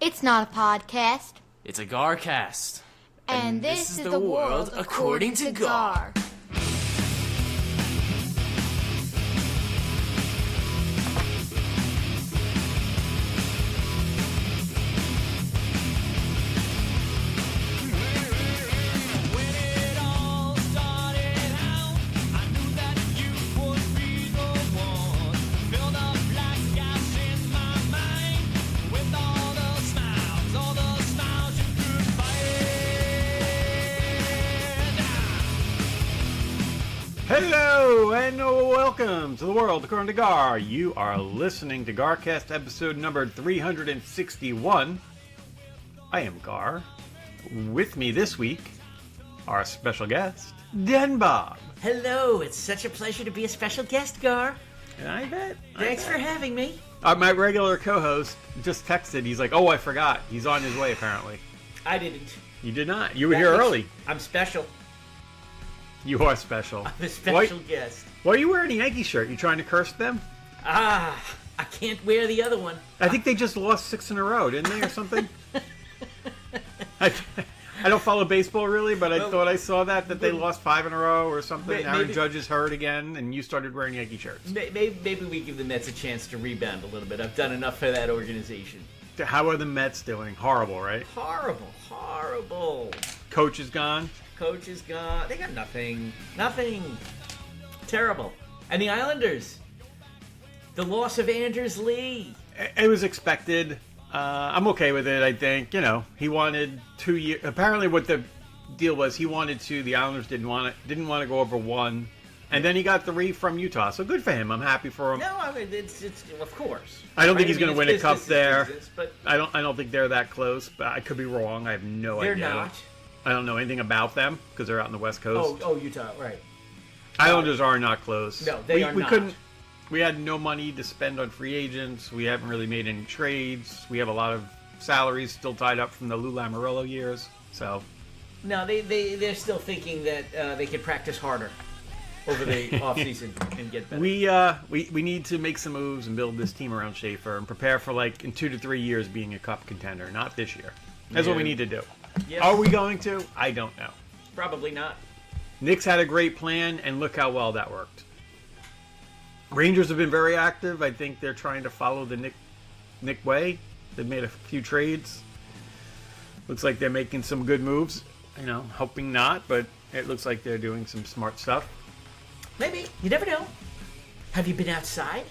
It's not a podcast. It's a Garcast. And this is the world according to Gar. Hello and welcome to the world according to Gar. You are listening to Garcast episode number 361. I am Gar. With me this week, our special guest, Den Bob. Hello, it's such a pleasure to be a special guest, Gar. And I bet. Thanks for having me. My regular co-host just texted. He's like, "Oh, I forgot. He's on his way." Apparently, I didn't. you did not. You were here early. I'm special. You are special. I'm a special guest. Why are you wearing a Yankee shirt? You trying to curse them? I can't wear the other one. I think they just lost 6 in a row, didn't they, or something? I don't follow baseball really, but I thought I saw that they lost 5 in a row or something. Aaron Judge is hurt again, and you started wearing Yankee shirts. Maybe we give the Mets a chance to rebound a little bit. I've done enough for that organization. How are the Mets doing? Horrible, right? Horrible. Coach is gone. Coach is gone. They got nothing. Terrible. And the Islanders. The loss of Anders Lee. It was expected. I'm okay with it, I think. You know, he wanted 2 years. Apparently what the deal was, he wanted 2. The Islanders didn't want to go over 1. And then he got 3 from Utah. So good for him. I'm happy for him. No, I mean, it's of course. I don't think he's going to win a cup there. But I don't think they're that close, but I could be wrong. I have no idea. They're not. I don't know anything about them because they're out on the West Coast. Oh, Utah, right. Islanders are not close. No, they are not. We had no money to spend on free agents. We haven't really made any trades. We have a lot of salaries still tied up from the Lou Lamoriello years. So, no, they're still thinking that they could practice harder over the offseason and get better. We need to make some moves and build this team around Schaefer and prepare for like in 2 to 3 years being a cup contender, not this year. That's what we need to do. Yes. Are we going to? I don't know. Probably not. Knicks had a great plan, and look how well that worked. Rangers have been very active. I think they're trying to follow the Nick way. They've made a few trades. Looks like they're making some good moves. You know, hoping not, but it looks like they're doing some smart stuff. Maybe. You never know. Have you been outside?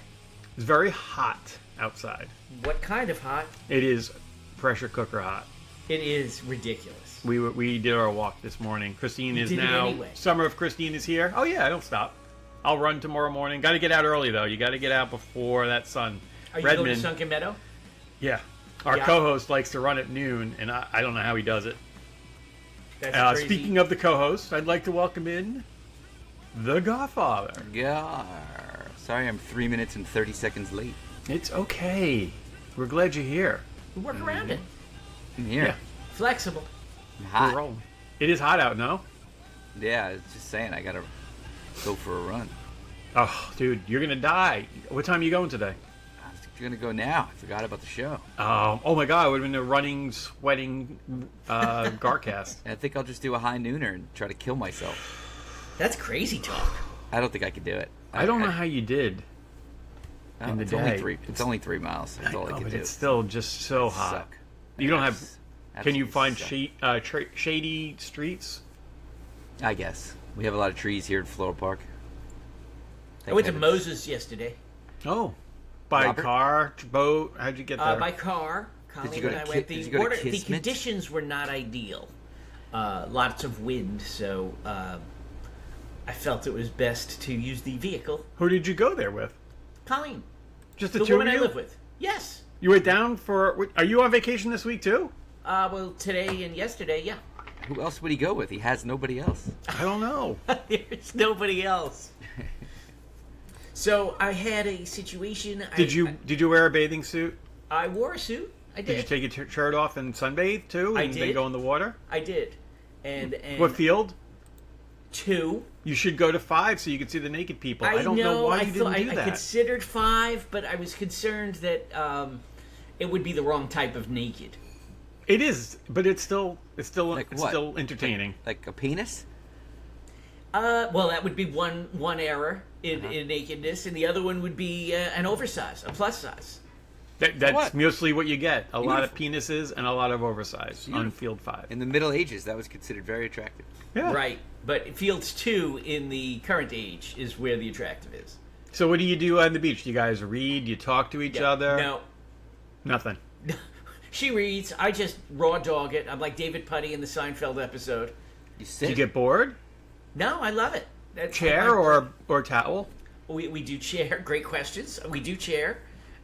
It's very hot outside. What kind of hot? It is pressure cooker hot. It is ridiculous. We did our walk this morning. Christine is did it now. anyway. Summer of Christine is here. Oh yeah, I don't stop. I'll run tomorrow morning. Got to get out early though. You got to get out before that sun. Are you going to Sunken Meadow? Yeah. Our co-host likes to run at noon, and I don't know how he does it. That's crazy. Speaking of the co-host, I'd like to welcome in the Godfather. Gar. Sorry, I'm 3 minutes and 30 seconds late. It's okay. We're glad you're here. We work around it. I'm here. Yeah. Flexible. I'm We're hot. rolling. It is hot out, no? Yeah, I was just saying, I gotta go for a run. Oh, dude, you're gonna die. What time are you going today? I was gonna go now. I forgot about the show. Oh my God! It would have been a running, sweating Garcast. I think I'll just do a high nooner and try to kill myself. That's crazy talk. I don't think I could do it. I don't know how you did. in the it's day. It's only 3 miles. That's all I can but do. it's still just so hot. Suck. You don't have. Can you find suck. shady streets? I guess we have a lot of trees here in Floral Park. I went to Thank Moses yesterday. Oh, by Robert? car, boat. How'd you get there? By car. Did you Colleen go and to I went. Did The you go to the Kismet? conditions were not ideal. Lots of wind, so I felt it was best to use the vehicle. Who did you go there with? Colleen, Just the the two woman of I you? live with. Yes. You went down for. Are you on vacation this week too? Well, today and yesterday, yeah. Who else would he go with? He has nobody else. I don't know. There's nobody else. So I had a situation. Did you wear a bathing suit? I wore a suit. I Did you take your shirt off and sunbathe too? I And then did. go in the water? I did. And What field? 2. You should go to 5 so you can see the naked people. I don't know why you didn't do I that. considered 5, but I was concerned that it would be the wrong type of naked. It is, but it's still Like what? still entertaining. Like a penis? Well, that would be one error in nakedness, and the other one would be an oversize, a plus size. That's What? mostly what you get. A lot of Beautiful. penises and a lot of oversize on Field 5. In the Middle Ages, that was considered very attractive. Yeah. Right, but Fields 2 in the current age is where the attractive is. So what do you do on the beach? Do you guys read? Do you talk to each other? No, Nothing. she reads. I just raw dog it. I'm like David Putty in the Seinfeld episode. You sit. Do you get bored? No, I love it. Chair or towel? We do chair. Great questions. We do chair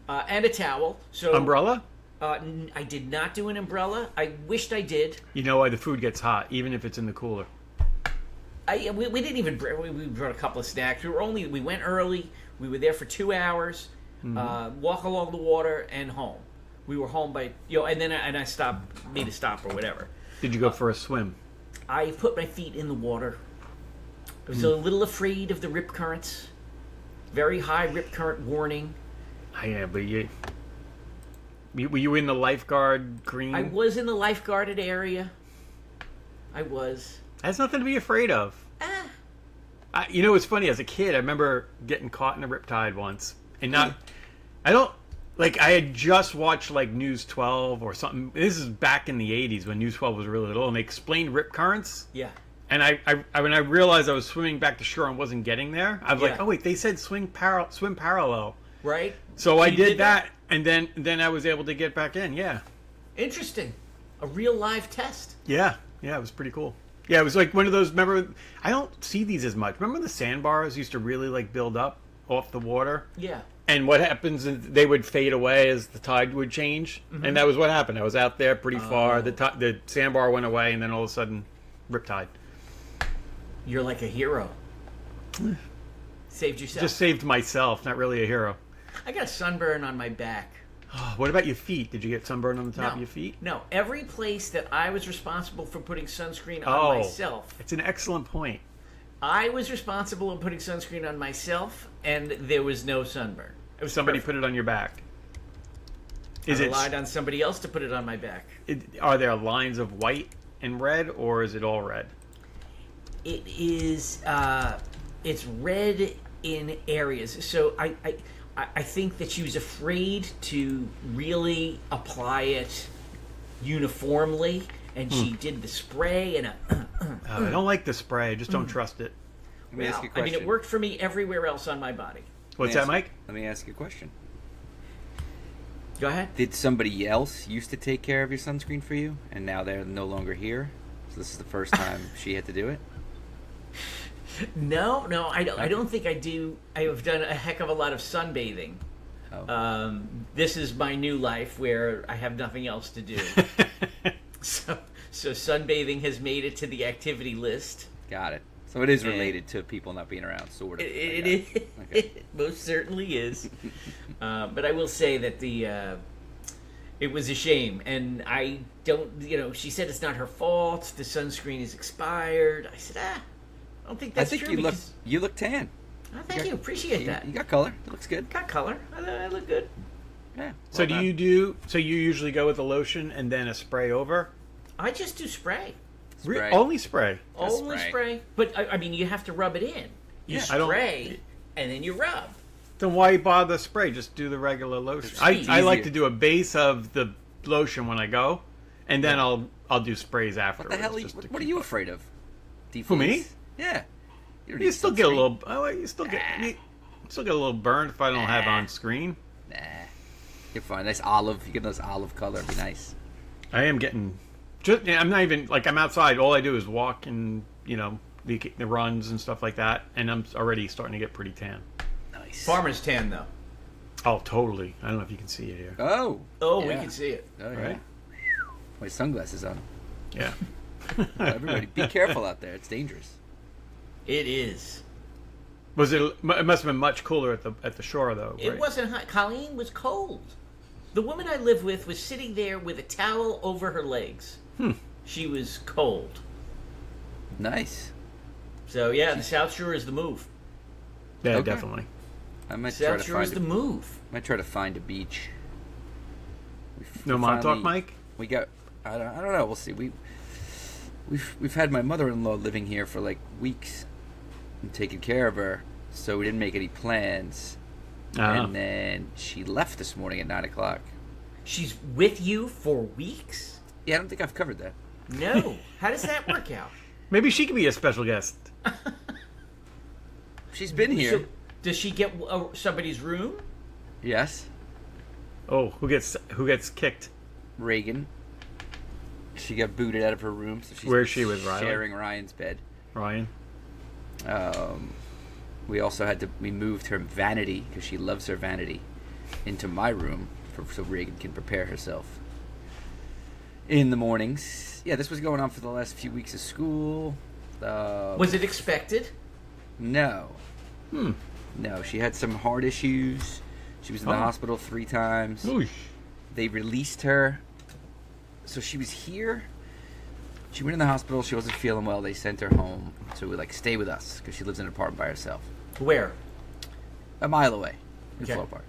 and a towel. So Umbrella? I did not do an umbrella. I wished I did. You know why the food gets hot, even if it's in the cooler. We didn't even we brought a couple of snacks. We went early. We were there for 2 hours. Walk along the water and home. We were home by and then I made a stop or whatever. Did you go for a swim? I put my feet in the water. I was a little afraid of the rip currents. Very high rip current warning. Yeah, but were you in the lifeguard green? I was in the lifeguarded area. I was. That's nothing to be afraid of. It's funny. As a kid, I remember getting caught in a riptide once, and I had just watched like News 12 or something. This is back in the '80s when News 12 was really little, and they explained rip currents. Yeah. And when I realized I was swimming back to shore and wasn't getting there, I was like, Yeah. oh wait, they said swim parallel. Right. So I you did that, and then I was able to get back in. Yeah. Interesting. A real live test. Yeah, it was pretty cool. Yeah, it was like one of those. Remember, I don't see these as much. Remember the sandbars used to really like build up off the water, Yeah. and what happens is they would fade away as the tide would change, and that was what happened. I was out there pretty far. The sandbar went away, and then all of a sudden, riptide. You're like a hero. Saved yourself. Just saved myself. Not really a hero. I got a sunburn on my back. What about your feet? Did you get sunburn on the top of your feet? No. Every place that I was responsible for putting sunscreen on myself, It's an excellent point. I was responsible in putting sunscreen on myself, and there was no sunburn. It was Somebody perfect. put it on your back. I relied on somebody else to put it on my back. Are there lines of white and red, or is it all red? It is. It's red in areas. So I think that she was afraid to really apply it uniformly, and she did the spray and I don't like the spray. I just don't trust it. Let me ask you a I mean, question. it worked for me everywhere else on my body. What's Let that, me Mike? Let me ask you a question. Go ahead. Did somebody else used to take care of your sunscreen for you, and now they're no longer here? So this is the first time she had to do it? No, I don't think I do. I have done a heck of a lot of sunbathing. Oh. This is my new life where I have nothing else to do. So sunbathing has made it to the activity list. Got it. So it is related to people not being around, sort of. It I is. got it. Okay. It most certainly is. But I will say that it was a shame, and I don't. She said it's not her fault. The sunscreen is expired. I said, I don't think that's I think true. you look tan. Thank you. Appreciate that. You got color. It looks good. Got color. I look good. Yeah. So you usually go with a lotion and then a spray over? I just do spray. Spray. Only spray. Just Only spray. spray. But I mean, you have to rub it in. You Yeah, I don't- spray and then you rub. Then why bother spray? Just do the regular lotion. It's I like easier. to do a base of the lotion when I go, and then I'll do sprays afterwards. What the hell? just to What are keep you up. afraid of? Who, me? Yeah. You, don't You need still get a sunscreen. little. Oh, you still get. You still get a little burned if I don't have on screen. Nah. You're fine. Nice olive. You get a nice olive color. It'd be nice. I am getting. I'm not even like I'm outside. All I do is walk and the runs and stuff like that, and I'm already starting to get pretty tan. Nice. Farmer's tan, though. Oh, totally. I don't know if you can see it here. Oh. Oh, we Yeah. can see it. Oh, yeah. Right? My sunglasses on. Yeah. Everybody, be careful out there. It's dangerous. It is. Was it? It must have been much cooler at the shore though. It right? wasn't hot. Colleen was cold. The woman I live with was sitting there with a towel over her legs. She was cold. Nice. So, yeah, the South Shore is the move. Yeah, Okay. definitely. definitely. I might try to South Shore is the move. might try to find a beach. No Montauk, Mike? We got. I don't know. We'll see. We've had my mother-in-law living here for like weeks and taking care of her, so we didn't make any plans. And then she left this morning at 9:00. She's with you for weeks? Yeah, I don't think I've covered that. No. How does that work out? Maybe she could be a special guest. She's been here. So, does she get somebody's room? Yes, Oh, who gets kicked? Reagan. She got booted out of her room, so she's Where's she with Riley? sharing Ryan's bed. Ryan. We also we moved her vanity, because she loves her vanity, into my room so Reagan can prepare herself in the mornings. Yeah, this was going on for the last few weeks of school. Was it expected? No. No, she had some heart issues. She was in the hospital 3 times. Oosh. They released her. So she was here. She went in the hospital. She wasn't feeling well. They sent her home. So we stay with us, because she lives in an apartment by herself. Where? A mile away in Okay. Floral Park.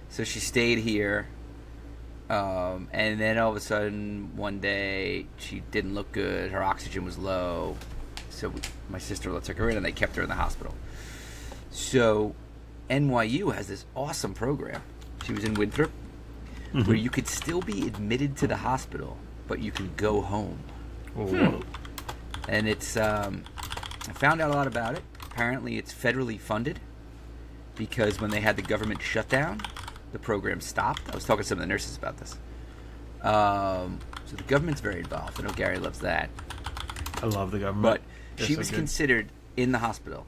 So she stayed here. And then all of a sudden, one day, she didn't look good. Her oxygen was low. So my sister-in-law took her in, and they kept her in the hospital. So NYU has this awesome program. She was in Winthrop, where you could still be admitted to the hospital, but you can go home. And it's I found out a lot about it. Apparently it's federally funded, because when they had the government shutdown, the program stopped. I was talking to some of the nurses about this. So the government's very involved. I know Gary loves that. I love the government. But They're she so was good. considered in the hospital.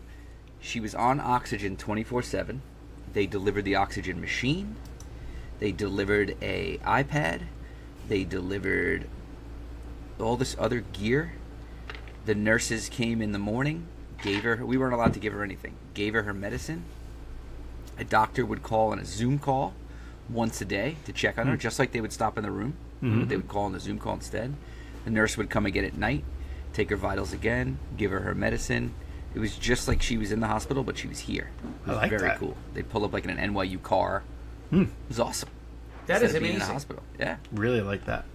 She was on oxygen 24/7. They delivered the oxygen machine. They delivered a iPad. They delivered all this other gear. The nurses came in the morning, gave her. We weren't allowed to give her anything. Gave her medicine. A doctor would call on a Zoom call once a day to check on her, just like they would stop in the room. They would call on the Zoom call instead. The nurse would come again at night, take her vitals again, give her medicine. It was just like she was in the hospital, but she was here. It was I like very that. cool. They'd pull up like in an NYU car. It was awesome. That Instead is of being in amazing. the hospital. Yeah. Really like that.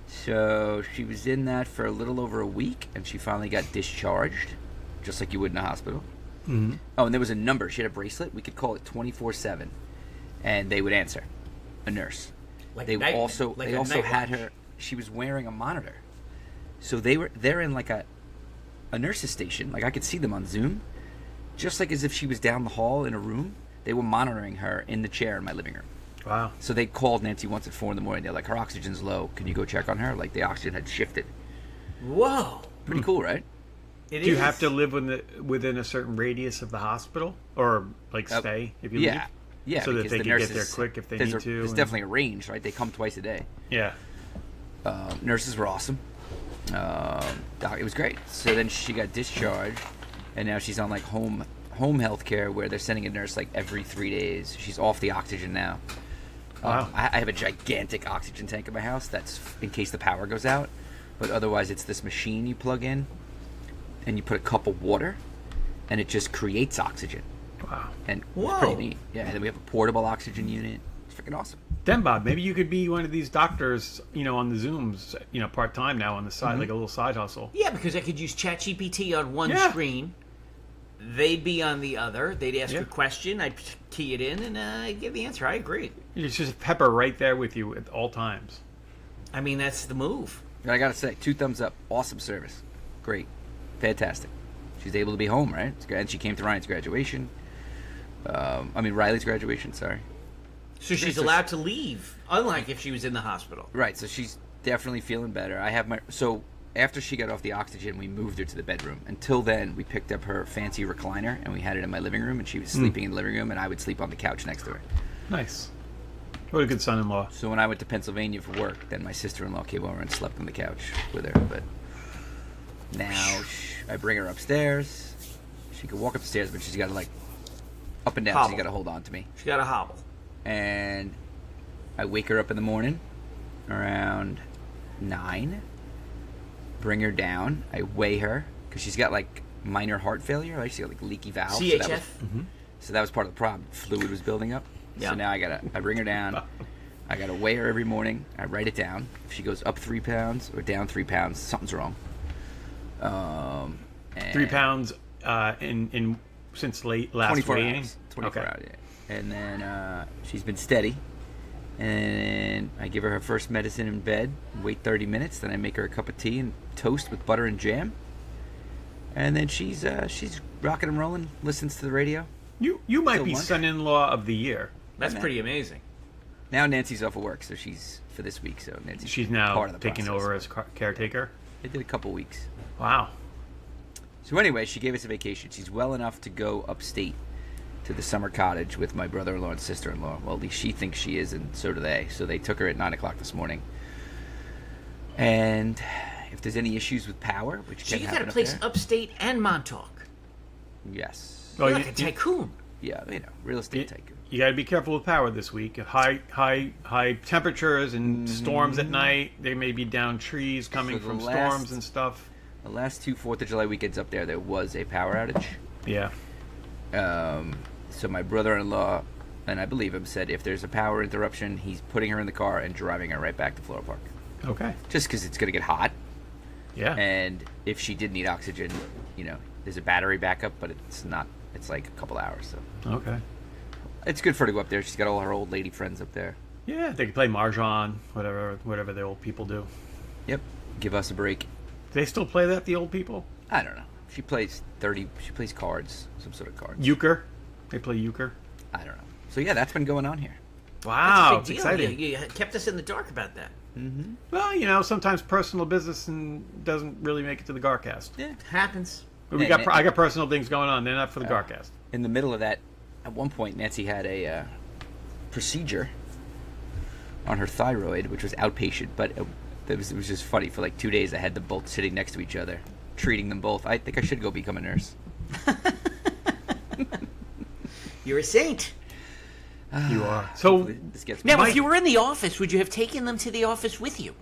So she was in that for a little over a week, and she finally got discharged, just like you would in a hospital. Oh, and there was a number. She had a bracelet. We could call it 24/7, and they would answer. A nurse. Like They night- also like they a also night had watch. her. She was wearing a monitor, so they're in like a nurse's station. Like I could see them on Zoom, just like as if she was down the hall in a room. They were monitoring her in the chair in my living room. Wow. So they called Nancy once at 4 in the morning. They're like, her oxygen's low. Can you go check on her? Like the oxygen had shifted. Whoa. Pretty cool, right? It Do you is. have to live within a certain radius of the hospital, or like stay if you Yeah. leave? Yeah, So that because they the can get there nurses- quick if they there's need to. There's and- definitely a range, right? They come twice a day. Yeah. Nurses were awesome. It was great. So then she got discharged, and now she's on like home health care, where they're sending a nurse like every 3 days. She's off the oxygen now. Wow. I have a gigantic oxygen tank in my house. That's in case the power goes out. But otherwise, it's this machine you plug in, and you put a cup of water, and it just creates oxygen. Wow. And Whoa. it's pretty neat. Yeah, and then we have a portable oxygen unit. It's freaking awesome. Then Bob, maybe you could be one of these doctors, on the Zooms, part time now on the side, like a little side hustle. Yeah, because I could use ChatGPT on one Yeah. screen. They'd be on the other. They'd ask Yeah. a question. I'd key it in, and I'd give the answer. I agree. It's just Pepper right there with you at all times. I mean, that's the move. And I gotta say, 2 thumbs up. Awesome service. Great. Fantastic. She's able to be home, right? And she came to Ryan's graduation. Riley's graduation, sorry. So she's allowed to leave, unlike if she was in the hospital. Right, so she's definitely feeling better. So after she got off the oxygen, we moved her to the bedroom. Until then, we picked up her fancy recliner, and we had it in my living room, and she was sleeping in the living room, and I would sleep on the couch next to her. Nice. What a good son-in-law. So when I went to Pennsylvania for work, then my sister-in-law came over and slept on the couch with her. But now I bring her upstairs. She can walk up the stairs, but she's got to up and down. Hobble. She's got to hold on to me. She got a hobble. And I wake her up in the morning around 9, bring her down. I weigh her because she's got minor heart failure. Right? She's got leaky valves. CHF. So that was part of the problem. Fluid was building up. Yeah. So now I bring her down, I got to weigh her every morning. I write it down. If she goes up 3 pounds or down 3 pounds, something's wrong. And 3 pounds in since last 24 weighing? hours. 24 Okay. hours, yeah. And then she's been steady. And I give her her first medicine in bed, wait 30 minutes, then I make her a cup of tea and toast with butter and jam. And then she's rocking and rolling, listens to the radio. You might Till be lunch. son-in-law of the year. That's pretty amazing. Now Nancy's off of work, so she's for this week. So Nancy's She's now part of the taking process. over as caretaker. They did a couple weeks. Wow. So anyway, she gave us a vacation. She's well enough to go upstate to the summer cottage with my brother-in-law and sister-in-law. Well, at least she thinks she is, and so do they. So they took her at 9 o'clock this morning. And if there's any issues with power, which So can you happen got a place up there, upstate and Montauk. yes, Well, You're like a tycoon. yeah, real estate tycoon. You got to be careful with power this week. High temperatures and storms at night. They may be down trees coming So the from last- storms and stuff. The last 2 4th of July weekends up there was a power outage. Yeah. So my brother-in-law, and I believe him, said if there's a power interruption, he's putting her in the car and driving her right back to Floral Park. Okay. Just because it's going to get hot. Yeah. And if she did need oxygen, there's a battery backup, but it's not. It's like a couple hours, so Okay. it's good for her to go up there. She's got all her old lady friends up there. Yeah, they can play mahjong, whatever the old people do. Yep, give us a break. Do they still play that, the old people? I don't know. She plays cards, some sort of cards. Euchre. They play euchre. I don't know. So yeah, that's been going on here. Wow, That's a it's big deal. exciting. You kept us in the dark about that. Well, sometimes personal business doesn't really make it to the Garcast. Yeah. Happens. I got personal things going on. They're not for the Garcast. In the middle of that, at one point, Nancy had a procedure on her thyroid, which was outpatient, but it was just funny. For like 2 days, I had them both sitting next to each other, treating them both. I think I should go become a nurse. You're a saint. You are. So This gets Now, me. if you were in the office, would you have taken them to the office with you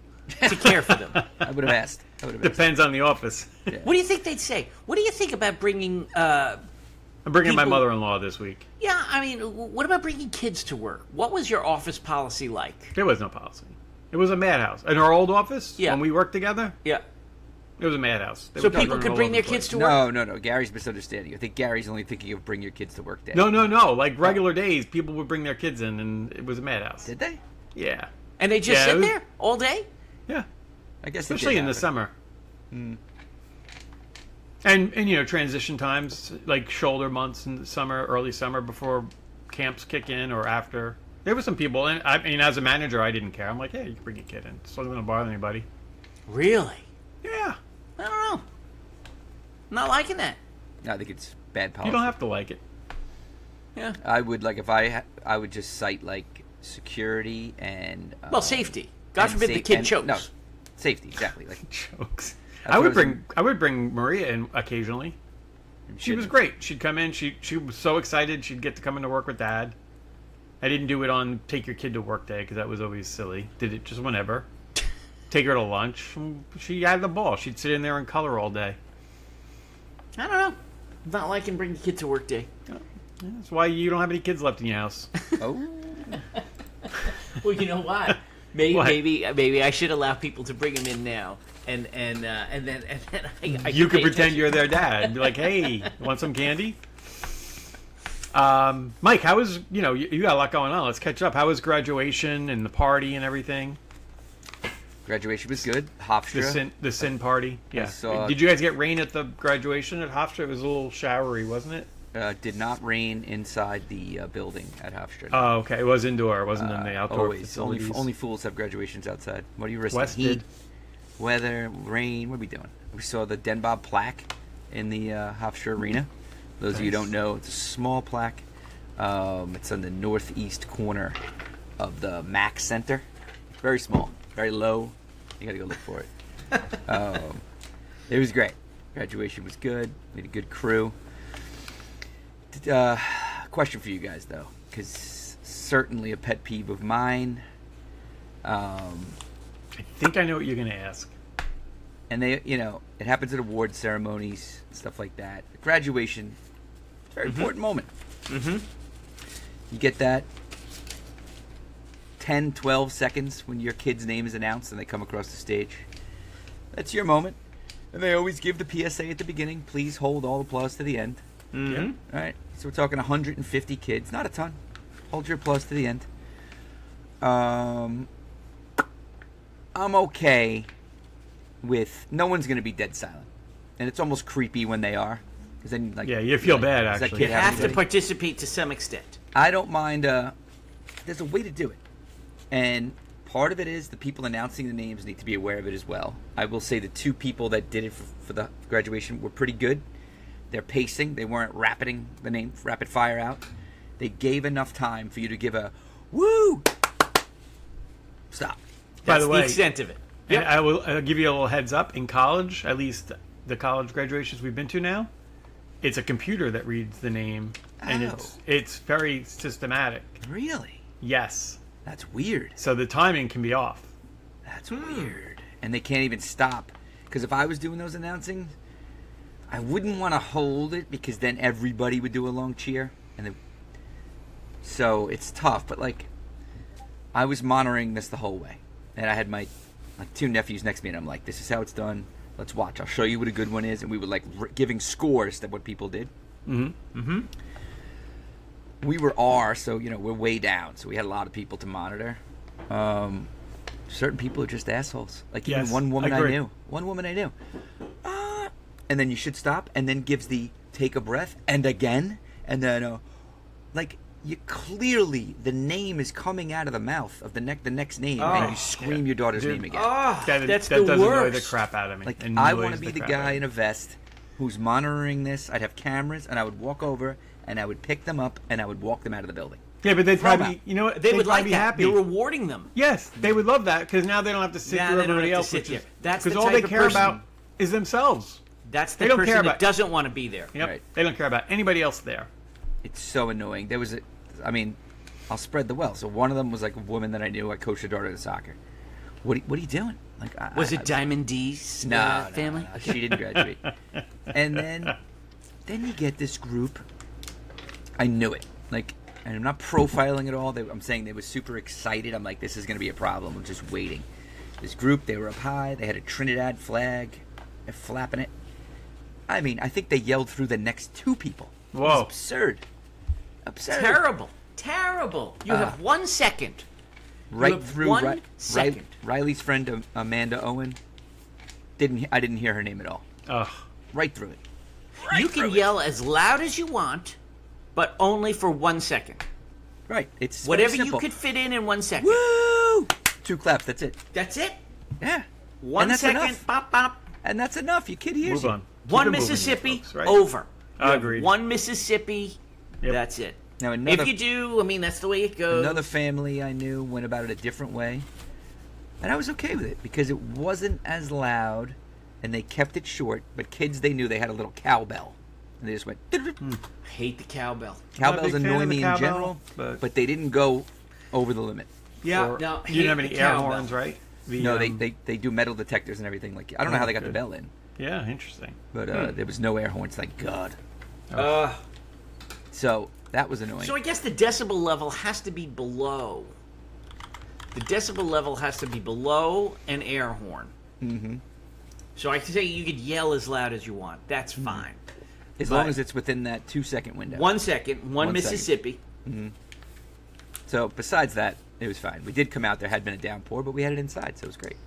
to care for them? I would have asked. depends on the office. What do you think they'd say? What do you think about bringing? I'm bringing my People- mother-in-law this week. Yeah, I mean, what about bringing kids to work? What was your office policy like? There was no policy. It was a madhouse. In our old office, Yeah. when we worked together, Yeah. it was a madhouse. They So were people running could all bring over their the kids place. to work. No. Gary's misunderstanding. I think Gary's only thinking of bring your kids to work day. No. Like regular days, people would bring their kids in, and it was a madhouse. Did they? Yeah. And they just Yeah, it sit was- there all day? Yeah. I guess they Especially did in the happen. summer. And transition times, like shoulder months in the summer, early summer, before camps kick in or after. There were some people, and I mean, as a manager, I didn't care. I'm like, hey, you can bring your kid in. It's not going to bother anybody. Really? Yeah. I don't know. Not liking that. No, I think it's bad policy. You don't have to like it. Yeah. I would like if I would just cite like security and Well, safety. God and forbid the safe- kid and- chokes. No, safety exactly. Like Jokes. That's I what would I was bring Maria in occasionally. She was great. She'd come in. She was so excited she'd get to come into work with Dad. I didn't do it on take your kid to work day because that was always silly. Did it just whenever. Take her to lunch. She had the ball. She'd sit in there and color all day. I don't know. Not liking bringing kid to work day. That's why you don't have any kids left in your house. Oh, Well, you know what? Maybe What? maybe I should allow people to bring him in now, and then I You could pay pretend attention. you're their dad and be like, "Hey, want some candy?" Mike, how was you got a lot going on. Let's catch up. How was graduation and the party and everything? graduation was good. Hofstra. The sin party. Yeah. saw- Did you guys get rain at the graduation at Hofstra? It was a little showery, wasn't it? Did not rain inside the building at Hofstra. Oh, okay. It was indoor. It wasn't in the outdoor Always. Only facilities. fools have graduations outside. What are you risking? West Heat, did. weather, rain. What are we doing? We saw the Den Bob plaque in the Hofstra Arena. Those of you who don't know, it's a small plaque. It's on the northeast corner of the Mac Center. Very small, very low. You got to go look for it. It was great. Graduation was good. We had a good crew. Question for you guys though, because certainly a pet peeve of mine. I think I know what you're going to ask. And they, it happens at award ceremonies, stuff like that. Graduation, it's a very important moment. Mm-hmm. You get that 10, 12 seconds when your kid's name is announced and they come across the stage. That's your moment. And they always give the PSA at the beginning. Please hold all applause to the end. Mm-hmm. All right. So we're talking 150 kids. Not a ton. Hold your applause to the end. I'm okay with... No one's going to be dead silent. And it's almost creepy when they are. Because then, like, Yeah, you feel bad, does that actually. kid You have to anybody? participate to some extent. I don't mind. There's a way to do it, and part of it is the people announcing the names need to be aware of it as well. I will say the two people that did it for the graduation were pretty good. Their pacing, they weren't rapid fire out. They gave enough time for you to give a woo. Stop. By That's the way, extent of it. and I'll give you a little heads up. In college, at least the college graduations we've been to now, it's a computer that reads the name, and Oh. it's very systematic. Really? Yes. That's weird. So the timing can be off. That's weird. And they can't even stop. Because if I was doing those announcing, I wouldn't want to hold it because then everybody would do a long cheer. So it's tough. But, like, I was monitoring this the whole way. And I had my two nephews next to me, and I'm like, this is how it's done. Let's watch. I'll show you what a good one is. And we were, like, giving scores to what people did. Mm-hmm. Mm-hmm. We were R, so, we're way down. So we had a lot of people to monitor. Certain people are just assholes. Like, even Yes, one woman I agreed. knew. And then you should stop, and then gives the take a breath, and again, and then, you clearly, the name is coming out of the mouth of the next name, and you scream your daughter's Dude. name again. Oh, That that's that the does annoy the worst. crap out of me. Like, It I annoys want to be the crap out guy of in me. a vest who's monitoring this. I'd have cameras, and I would walk over, and I would pick them up, and I would walk them out of the building. Yeah, but they'd Throw 'em probably, out. you know what? They they'd would probably like be that. happy. You're rewarding them. Yes, they would love that because now they don't have to sit Now through they don't everybody have to else. sit Which there. is That's the because all type they of care person- about is themselves. That's the They don't person care that about- doesn't want to be there. Yep. Right. They don't care about anybody else there. It's so annoying. There was I'll spread the wealth. So one of them was like a woman that I knew. I coached her daughter in soccer. What are you doing? Like, Was it Diamond D's No, family? no, she didn't graduate. And then you get this group. I knew it. Like, and I'm not profiling at all. I'm saying they were super excited. I'm like, this is going to be a problem. I'm just waiting. This group, they were up high. They had a Trinidad flag. They're flapping it. I think they yelled through the next two people. It was Whoa. absurd. Terrible. You have 1 second. Right have through 1 second. Riley's friend Amanda Owen. I didn't hear her name at all. Ugh. Right through it. You can yell as loud as you want, but only for 1 second. Right. It's Whatever very you simple. could fit in 1 second. Woo! 2 claps. That's it. That's it. Yeah. 1 And that's second. enough. Bop bop. And that's enough. Your kid hears Move you. on. Keep One it moving, Mississippi folks, right? over. You have Agreed. 1 Mississippi. Yep. That's it. Now another If you do, that's the way it goes. another family I knew went about it a different way, and I was okay with it because it wasn't as loud, and they kept it short. But kids, they knew they had a little cowbell, and they just went. Hate the cowbell. Cowbells Not a big fan annoy of the me in cowbell, general, but- they didn't go over the limit. Yeah. Or- No, you didn't have hate any the air cowbell. horns, right? The, No, they do metal detectors and everything. Like, I don't know how they got the good. bell in, Yeah, interesting. but there was no air horns. Thank God. So that was annoying. So I guess the decibel level has to be below. The decibel level has to be below an air horn. Mm-hmm. So I can say you could yell as loud as you want. That's fine. As but- long as it's within that 2-second window. 1 second, 1 1 Mississippi. So besides that, it was fine. We did come out. There had been a downpour, but we had it inside, so it was great.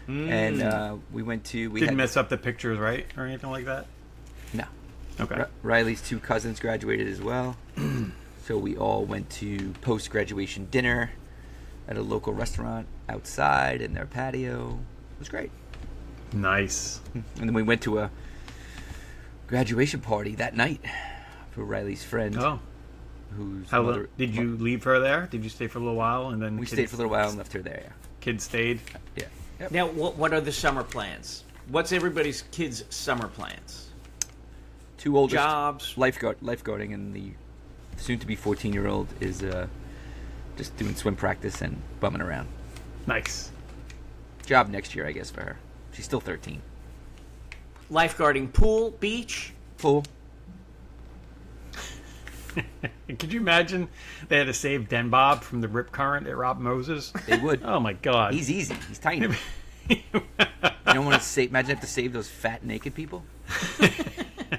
And we went to. We Didn't had, mess up the pictures, right, or anything like that. No. Okay. Riley's 2 cousins graduated as well. So we all went to post-graduation dinner at a local restaurant outside in their patio. It was great. Nice. And then we went to a graduation party that night for Riley's friend. Oh, Whose how mother, did you leave her there? Did you stay for a little while and then We kids- stayed for a little while and left her there. Kids stayed. Yeah. Yep. Now, what are the summer plans? What's everybody's kids' summer plans? 2 oldest Jobs. lifeguarding, and the soon-to-be 14-year-old is just doing swim practice and bumming around. Nice. Job next year, I guess, for her. She's still 13. Lifeguarding pool, beach. Pool. Could you imagine they had to save Den Bob from the rip current at Rob Moses? They would. Oh my God. He's easy. He's tiny. You don't want to save. Imagine have to save those fat naked people.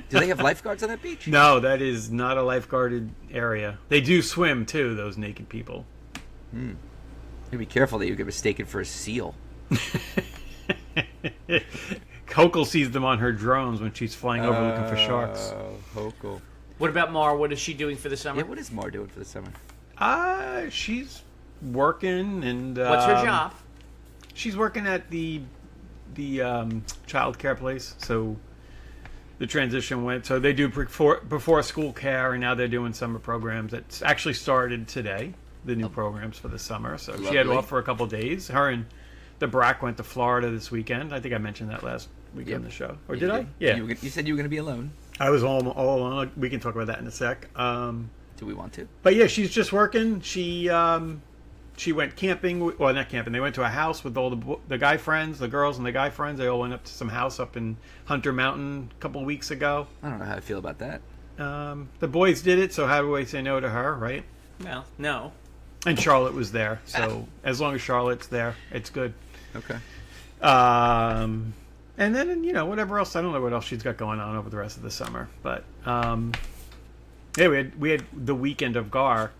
Do they have lifeguards on that beach? No, that is not a lifeguarded area. They do swim too. Those naked people. You be careful that you get mistaken for a seal. Hokel sees them on her drones when she's flying over looking for sharks. Hokel. What about Mar? What is she doing for the summer? Yeah, what is Mar doing for the summer? She's working and. What's her job? She's working at the child care place. So the transition went. So they do before school care, and now they're doing summer programs. That's actually started today. The new programs for the summer. So she had Lovely. off for a couple days. Her and the Brack went to Florida this weekend. I think I mentioned that last week on the show. Or did I? Yeah. You said you were going to be alone. I was all alone. We can talk about that in a sec. Do we want to? But yeah, she's just working. She went camping. Well, not camping. They went to a house with all the guy friends, the girls and the guy friends. They all went up to some house up in Hunter Mountain a couple of weeks ago. I don't know how I feel about that. The boys did it, so how do we say no to her, right? Well, no. And Charlotte was there, so as long as Charlotte's there, it's good. Okay. And then, whatever else. I don't know what else she's got going on over the rest of the summer. But, yeah, we had the weekend of Gar.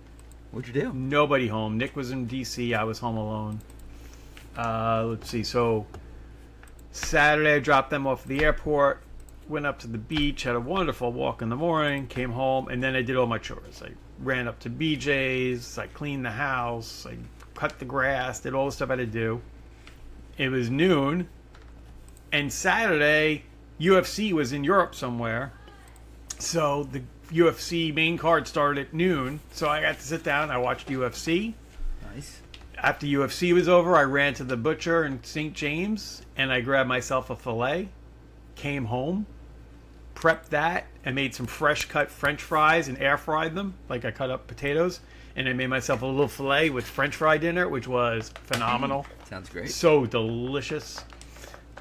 What'd you do? Nobody home. Nick was in D.C. I was home alone. Let's see. So, Saturday, I dropped them off at the airport. Went up to the beach. Had a wonderful walk in the morning. Came home. And then I did all my chores. I ran up to BJ's. I cleaned the house. I cut the grass. Did all the stuff I had to do. It was noon. And Saturday, UFC was in Europe somewhere. So the UFC main card started at noon. So I got to sit down. I watched UFC. Nice. After UFC was over, I ran to the butcher in St. James. And I grabbed myself a filet. Came home. Prepped that. And made some fresh cut French fries and air fried them. Like I cut up potatoes. And I made myself a little filet with French fry dinner, which was phenomenal. Sounds great. So delicious.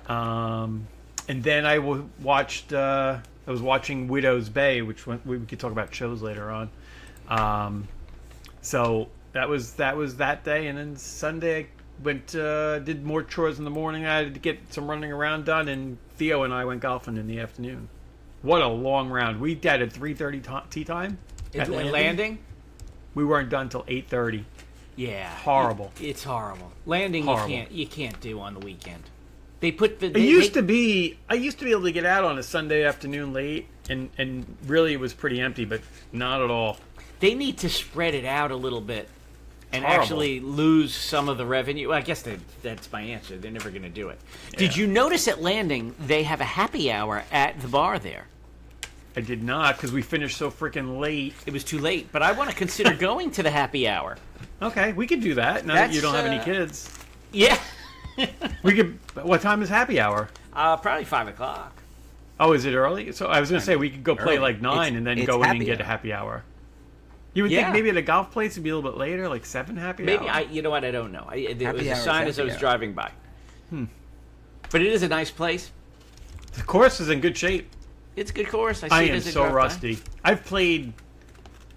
And then I watched. I was watching Widow's Bay, which we could talk about shows later on. So that was that day, and then Sunday I went did more chores in the morning. I had to get some running around done, and Theo and I went golfing in the afternoon. What a long round! We had a 3:30 tea time at Landing? We weren't done till 8:30. Yeah. Horrible. It's horrible. Landing Horrible. you can't do on the weekend. They put the I used to be able to get out on a Sunday afternoon late, and really it was pretty empty, but not at all. They need to spread it out a little bit and Horrible. actually lose some of the revenue. Well, I guess that's my answer. They're never going to do it. Did you notice at Landing they have a happy hour at the bar there? I did not, because we finished so freaking late. It was too late, but I want to consider going to the happy hour. Okay, we could do that now that you don't have any That's, kids. Yeah. We could. What time is happy hour? Probably 5 o'clock. Oh, is it early? So I was going to say we could go play Early. like 9 and then It's go in and happy get a hour. happy hour. You would Yeah. think maybe at a golf place it'd be a little bit later, like 7 happy Maybe hour. you know what? I don't know. There was Happy a hour is sign as I happy was hour. driving by. But it is a nice place. The course is in good shape. It's a good course. I see it am as I so drive by. rusty. I've played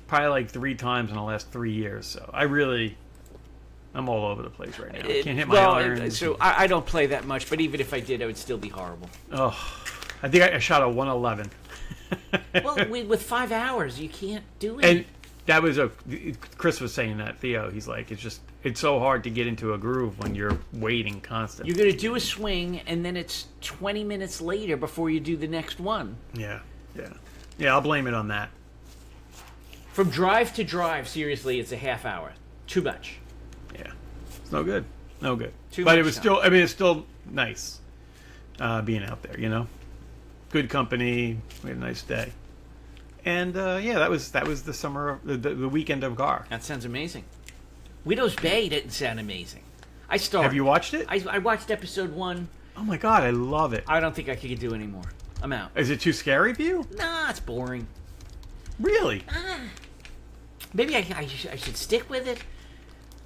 probably like 3 times in the last 3 years, so I'm all over the place right now. I can't hit my irons. So I don't play that much, but even if I did, I would still be horrible. Oh, I think I shot a 111. Well, with 5 hours, you can't do it. And that was Chris was saying that, Theo. He's like, it's so hard to get into a groove when you're waiting constantly. You're going to do a swing, and then it's 20 minutes later before you do the next one. Yeah. I'll blame it on that. From drive to drive, seriously, it's a half hour. Too much. Yeah, it's no good. Too But much it was time. still. I mean, it's still nice being out there. Good company. We had a nice day. And yeah, that was the summer, the weekend of Gar. That sounds amazing. Widow's Bay didn't sound amazing. I started. Have you watched it? I watched episode 1. Oh my god, I love it. I don't think I could do any more. I'm out. Is it too scary for you? Nah, it's boring. Really? Maybe I should stick with it.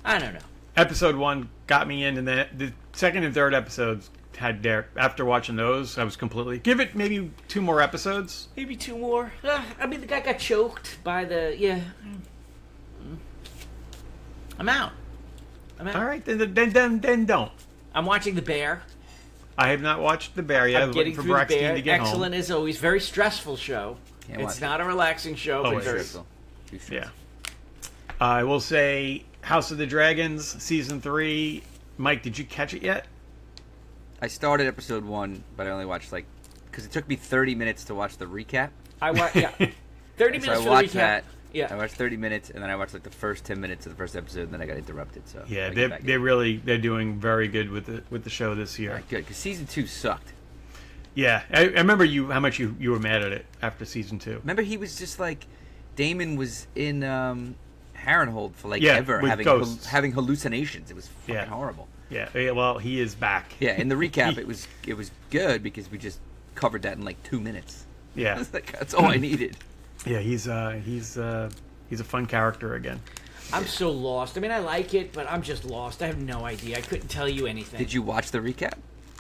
I don't know. Episode 1 got me in, and then the second and third episodes had there after watching those. I was completely give it maybe 2 more episodes. Maybe 2 more. I mean, the guy got choked by the I'm out. All right, then don't. I'm watching The Bear. I have not watched The Bear yet. I'm getting for through The Braxton Bear. to get Excellent home. as always. Very stressful show. Can't watch It's it. not a relaxing show, but Always. very. Too stressful. Yeah. I will say House of the Dragons season 3. Mike, did you catch it yet? I started episode 1, but I only watched because it took me 30 minutes to watch the recap. 30 So minutes I for the watched recap. that. Yeah. I watched 30 minutes, and then I watched the first 10 minutes of the first episode, and then I got interrupted. So Yeah, I get back in. they're doing very good with the show this year. Good, because season 2 sucked. Yeah, I remember how much you were mad at it after season 2. Remember, he was just Damon was in Harrenhold for Yeah, ever, with having ghosts. having hallucinations. It was fucking Yeah. horrible. Yeah, well, he is back. Yeah, in the recap, it was good because we just covered that in 2 minutes. Yeah, That's all I needed. yeah, he's a fun character again. I'm so lost. I mean, I like it, but I'm just lost. I have no idea. I couldn't tell you anything. Did you watch the recap?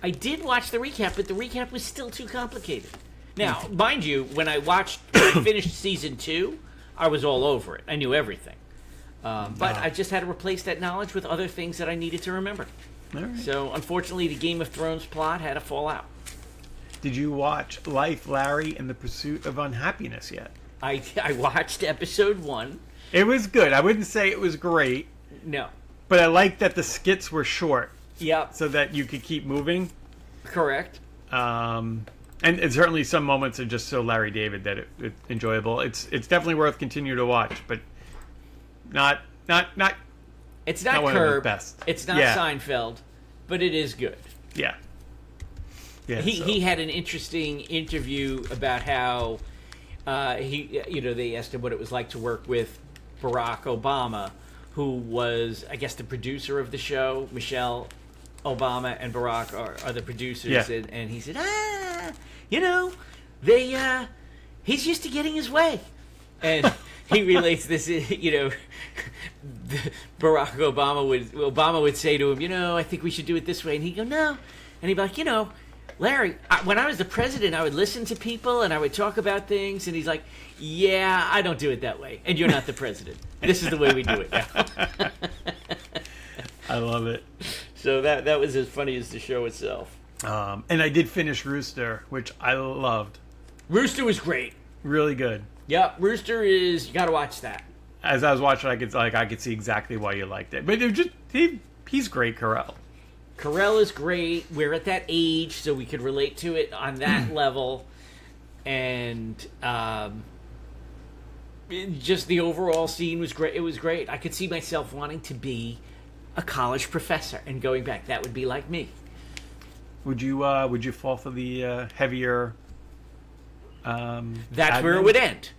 I did watch the recap, but the recap was still too complicated. Now, mind you, when I finished season 2, I was all over it. I knew everything. But I just had to replace that knowledge with other things that I needed to remember. All right. So, unfortunately, the Game of Thrones plot had to fall out. Did you watch Life, Larry, and the Pursuit of Unhappiness yet? I watched episode 1. It was good. I wouldn't say it was great, No. but I liked that the skits were short Yep. so that you could keep moving. Correct. And certainly some moments are just so Larry David that it's enjoyable. It's definitely worth continuing to watch, but not It's not Not one of the Curb. best. It's not Yeah. Seinfeld, but it is good. yeah. Yeah, so- He had an interesting interview about how they asked him what it was like to work with Barack Obama, who was, I guess, the producer of the show. Michelle Obama and Barack are the producers, Yeah. and he said, he's used to getting his way, and he relates this, Barack Obama would say to him, I think we should do it this way, and he'd go, no, and he'd be like, Larry, when I was the president, I would listen to people and I would talk about things, and he's like, yeah, I don't do it that way, and you're not the president. This is the way we do it now. I love it. So that was as funny as the show itself. And I did finish Rooster, which I loved. Rooster was great. Really good. Yep, Rooster you got to watch that. As I was watching, I could see exactly why you liked it. But it was just he's great, Carell. Carell is great. We're at that age, so we could relate to it on that level. And just the overall scene was great. It was great. I could see myself wanting to be a college professor and going back. That would be like me. Would you fall for the heavier? That's where admin? it would end.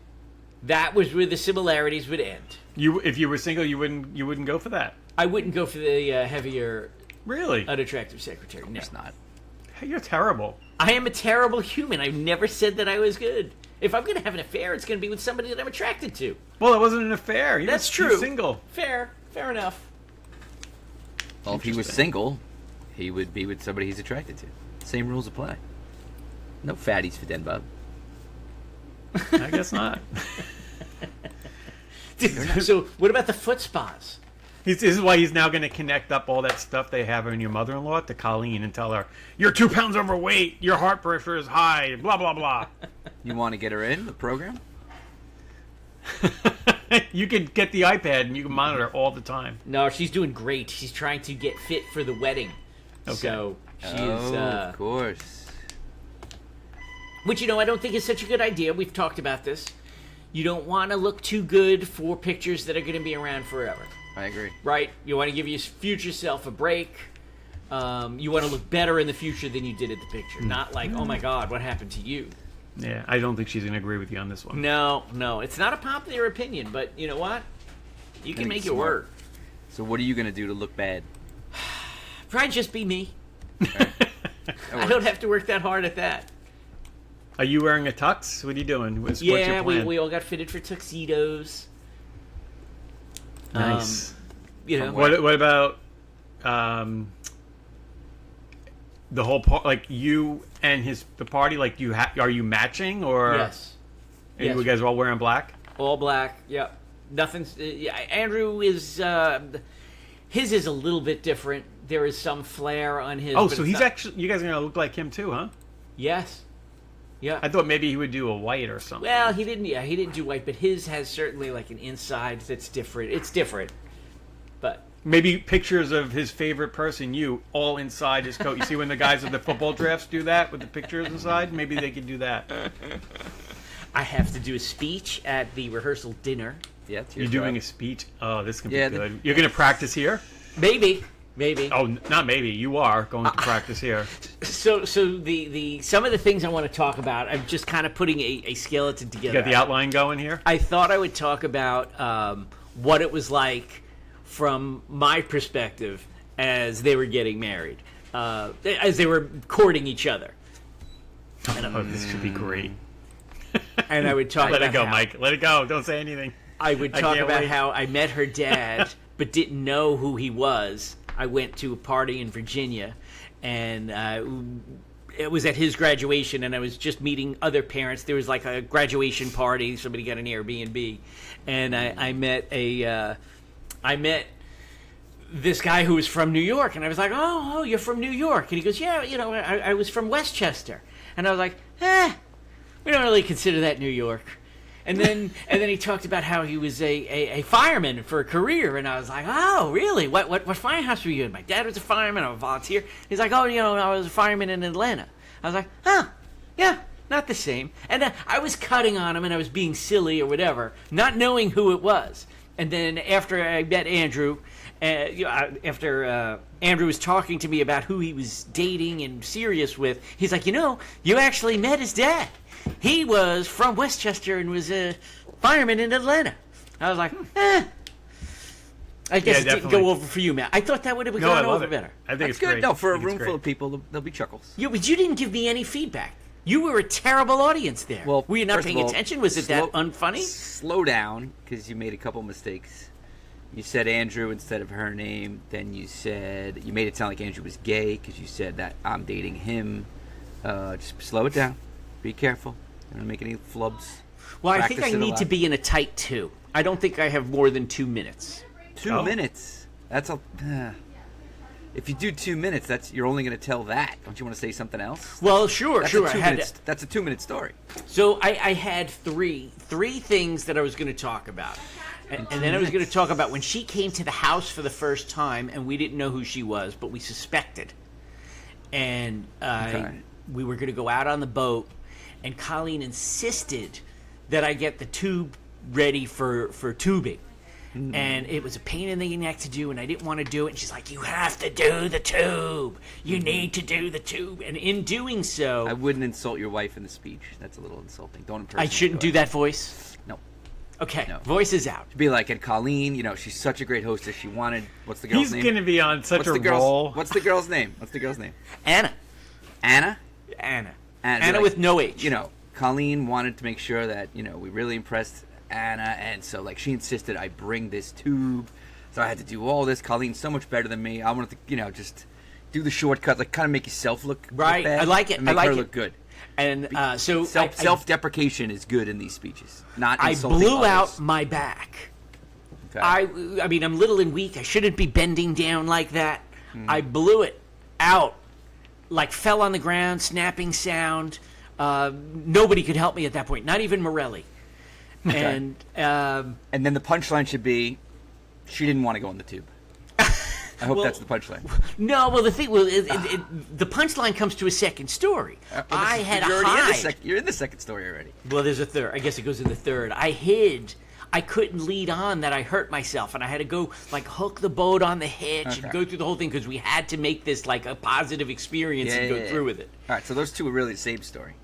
That was where the similarities would end. If you were single, you wouldn't go for that. I wouldn't go for the heavier, Really? unattractive secretary. No. It's not. Hey, you're terrible. I am a terrible human. I've never said that I was good. If I'm going to have an affair, it's going to be with somebody that I'm attracted to. Well, it wasn't an affair. That's You're true. single. Fair enough. Well, if he was Interesting. single, he would be with somebody he's attracted to. Same rules apply. No fatties for Den Bob. I guess not. So, what about the foot spas? This is why he's now going to connect up all that stuff they have on your mother-in-law to Colleen and tell her, you're 2 pounds overweight, your heart pressure is high, blah, blah, blah. You want to get her in the program? You can get the iPad and you can monitor all the time. No, she's doing great. She's trying to get fit for the wedding. Okay. So, she Oh, is... of course. Which, I don't think is such a good idea. We've talked about this. You don't want to look too good for pictures that are going to be around forever. I agree. Right? You want to give your future self a break. You want to look better in the future than you did at the picture. Not like, oh my God, what happened to you? Yeah, I don't think she's going to agree with you on this one. No. It's not a popular opinion, but you know what? You can think make it's it smart. work. So what are you going to do to look bad? Probably just be me. I don't have to work that hard at that. Are you wearing a tux? What are you doing? What's Yeah, your plan? we all got fitted for tuxedos. Nice. You know, What about the whole part, like you and the party, like are you matching or Yes. and Yes. you guys are all wearing black? All black. Yep. Nothing's. Yeah, Andrew is. His is a little bit different. There is some flair on his. Oh, but so it's he's not- actually, you guys are gonna look like him too, huh? Yes. Yeah. I thought maybe he would do a white or something. Well, he didn't. Yeah, he didn't do white, but his has certainly like an inside that's different. It's different, but Maybe pictures of his favorite person, you, all inside his coat. You see when the guys at the football drafts do that with the pictures inside? Maybe they could do that. I have to do a speech at the rehearsal dinner. Yeah, it's You're your doing job. a speech? Oh, this can Yeah, be good. You're going to practice here? Maybe. Oh, not maybe. You are going to practice here. So the some of the things I want to talk about, I'm just kind of putting a skeleton You together. got the outline going here? I thought I would talk about what it was like from my perspective as they were getting married, as they were courting each other. Oh, this should be great. And I would talk Let about it go, how, Mike. Let it go. Don't say anything. I would I talk can't about wait. how I met her dad but didn't know who he was. I went to a party in Virginia, and it was at his graduation, and I was just meeting other parents. There was like a graduation party. Somebody got an Airbnb, and I met this guy who was from New York, and I was like, oh, you're from New York. And he goes, yeah, I was from Westchester. And I was like, we don't really consider that New York. And then he talked about how he was a fireman for a career, and I was like, oh, really? What firehouse were you in? My dad was a fireman. I'm a volunteer. He's like, oh, I was a fireman in Atlanta. I was like, yeah, not the same. And I was cutting on him, and I was being silly or whatever, not knowing who it was. And then after I met Andrew, after Andrew was talking to me about who he was dating and serious with, he's like, you actually met his dad. He was from Westchester and was a fireman in Atlanta. I was like, I guess it didn't definitely. go over for you, Matt. I thought that would have No, I gone love over it. better. I think That's it's good. great. No, for I a think it's room full of great. people, there'll be chuckles. But you didn't give me any feedback. You were a terrible audience there. Well, were you not first of paying all, attention? Was it that unfunny? Slow down, because you made a couple mistakes. You said Andrew instead of her name. Then you made it sound like Andrew was gay because you said that I'm dating him. Just slow it down. Be careful. Don't make any flubs. Well, I think I Practice it a need lot. to be in a tight 2. I don't think I have more than 2 minutes. 2 minutes. That's a. If you do 2 minutes, you're only going to tell that. Don't you want to say something else? Well, sure. That's a 2 minute story. So I had three things that I was going to talk about. And then I was going to talk about when she came to the house for the first time, and we didn't know who she was, but we suspected. And we were going to go out on the boat, and Colleen insisted that I get the tube ready for tubing. And it was a pain in the neck to do, and I didn't want to do it. And she's like, you have to do the tube. You need to do the tube. And in doing so... I wouldn't insult your wife in the speech. That's a little insulting. Don't impersonate I shouldn't your do wife. that voice? No. Okay, No. voice is out. Be like, and Colleen, she's such a great hostess. She wanted. What's the girl's He's name? going to be on such What's a the girl's, roll. What's the girl's name? What's the girl's name? Anna. Anna. Anna Be like, with no H. Colleen wanted to make sure that we really impressed Anna, and so she insisted I bring this tube. So I had to do all this. Colleen's so much better than me. I wanted to, just do the shortcut, kind of make yourself look Right. bad I like it. and I make like her it. look good. And so Self-deprecation is good in these speeches, not I insulting blew others. out my back. Okay. I mean, I'm little and weak. I shouldn't be bending down like that. Mm-hmm. I blew it out, fell on the ground, snapping sound. Nobody could help me at that point, not even Morelli. Okay. And And then the punchline should be, she didn't want to go in the tube. I hope Well- that's the punchline. no, well, the thing, the punchline comes to a second story. I had a You're already in the hide. you're in the second story already. Well, there's a third. I guess it goes in the third. I hid. I couldn't lead on that I hurt myself, and I had to go hook the boat on the hitch and Okay. go through the whole thing because we had to make this a positive experience and go through with it. All right, so those two are really the same story.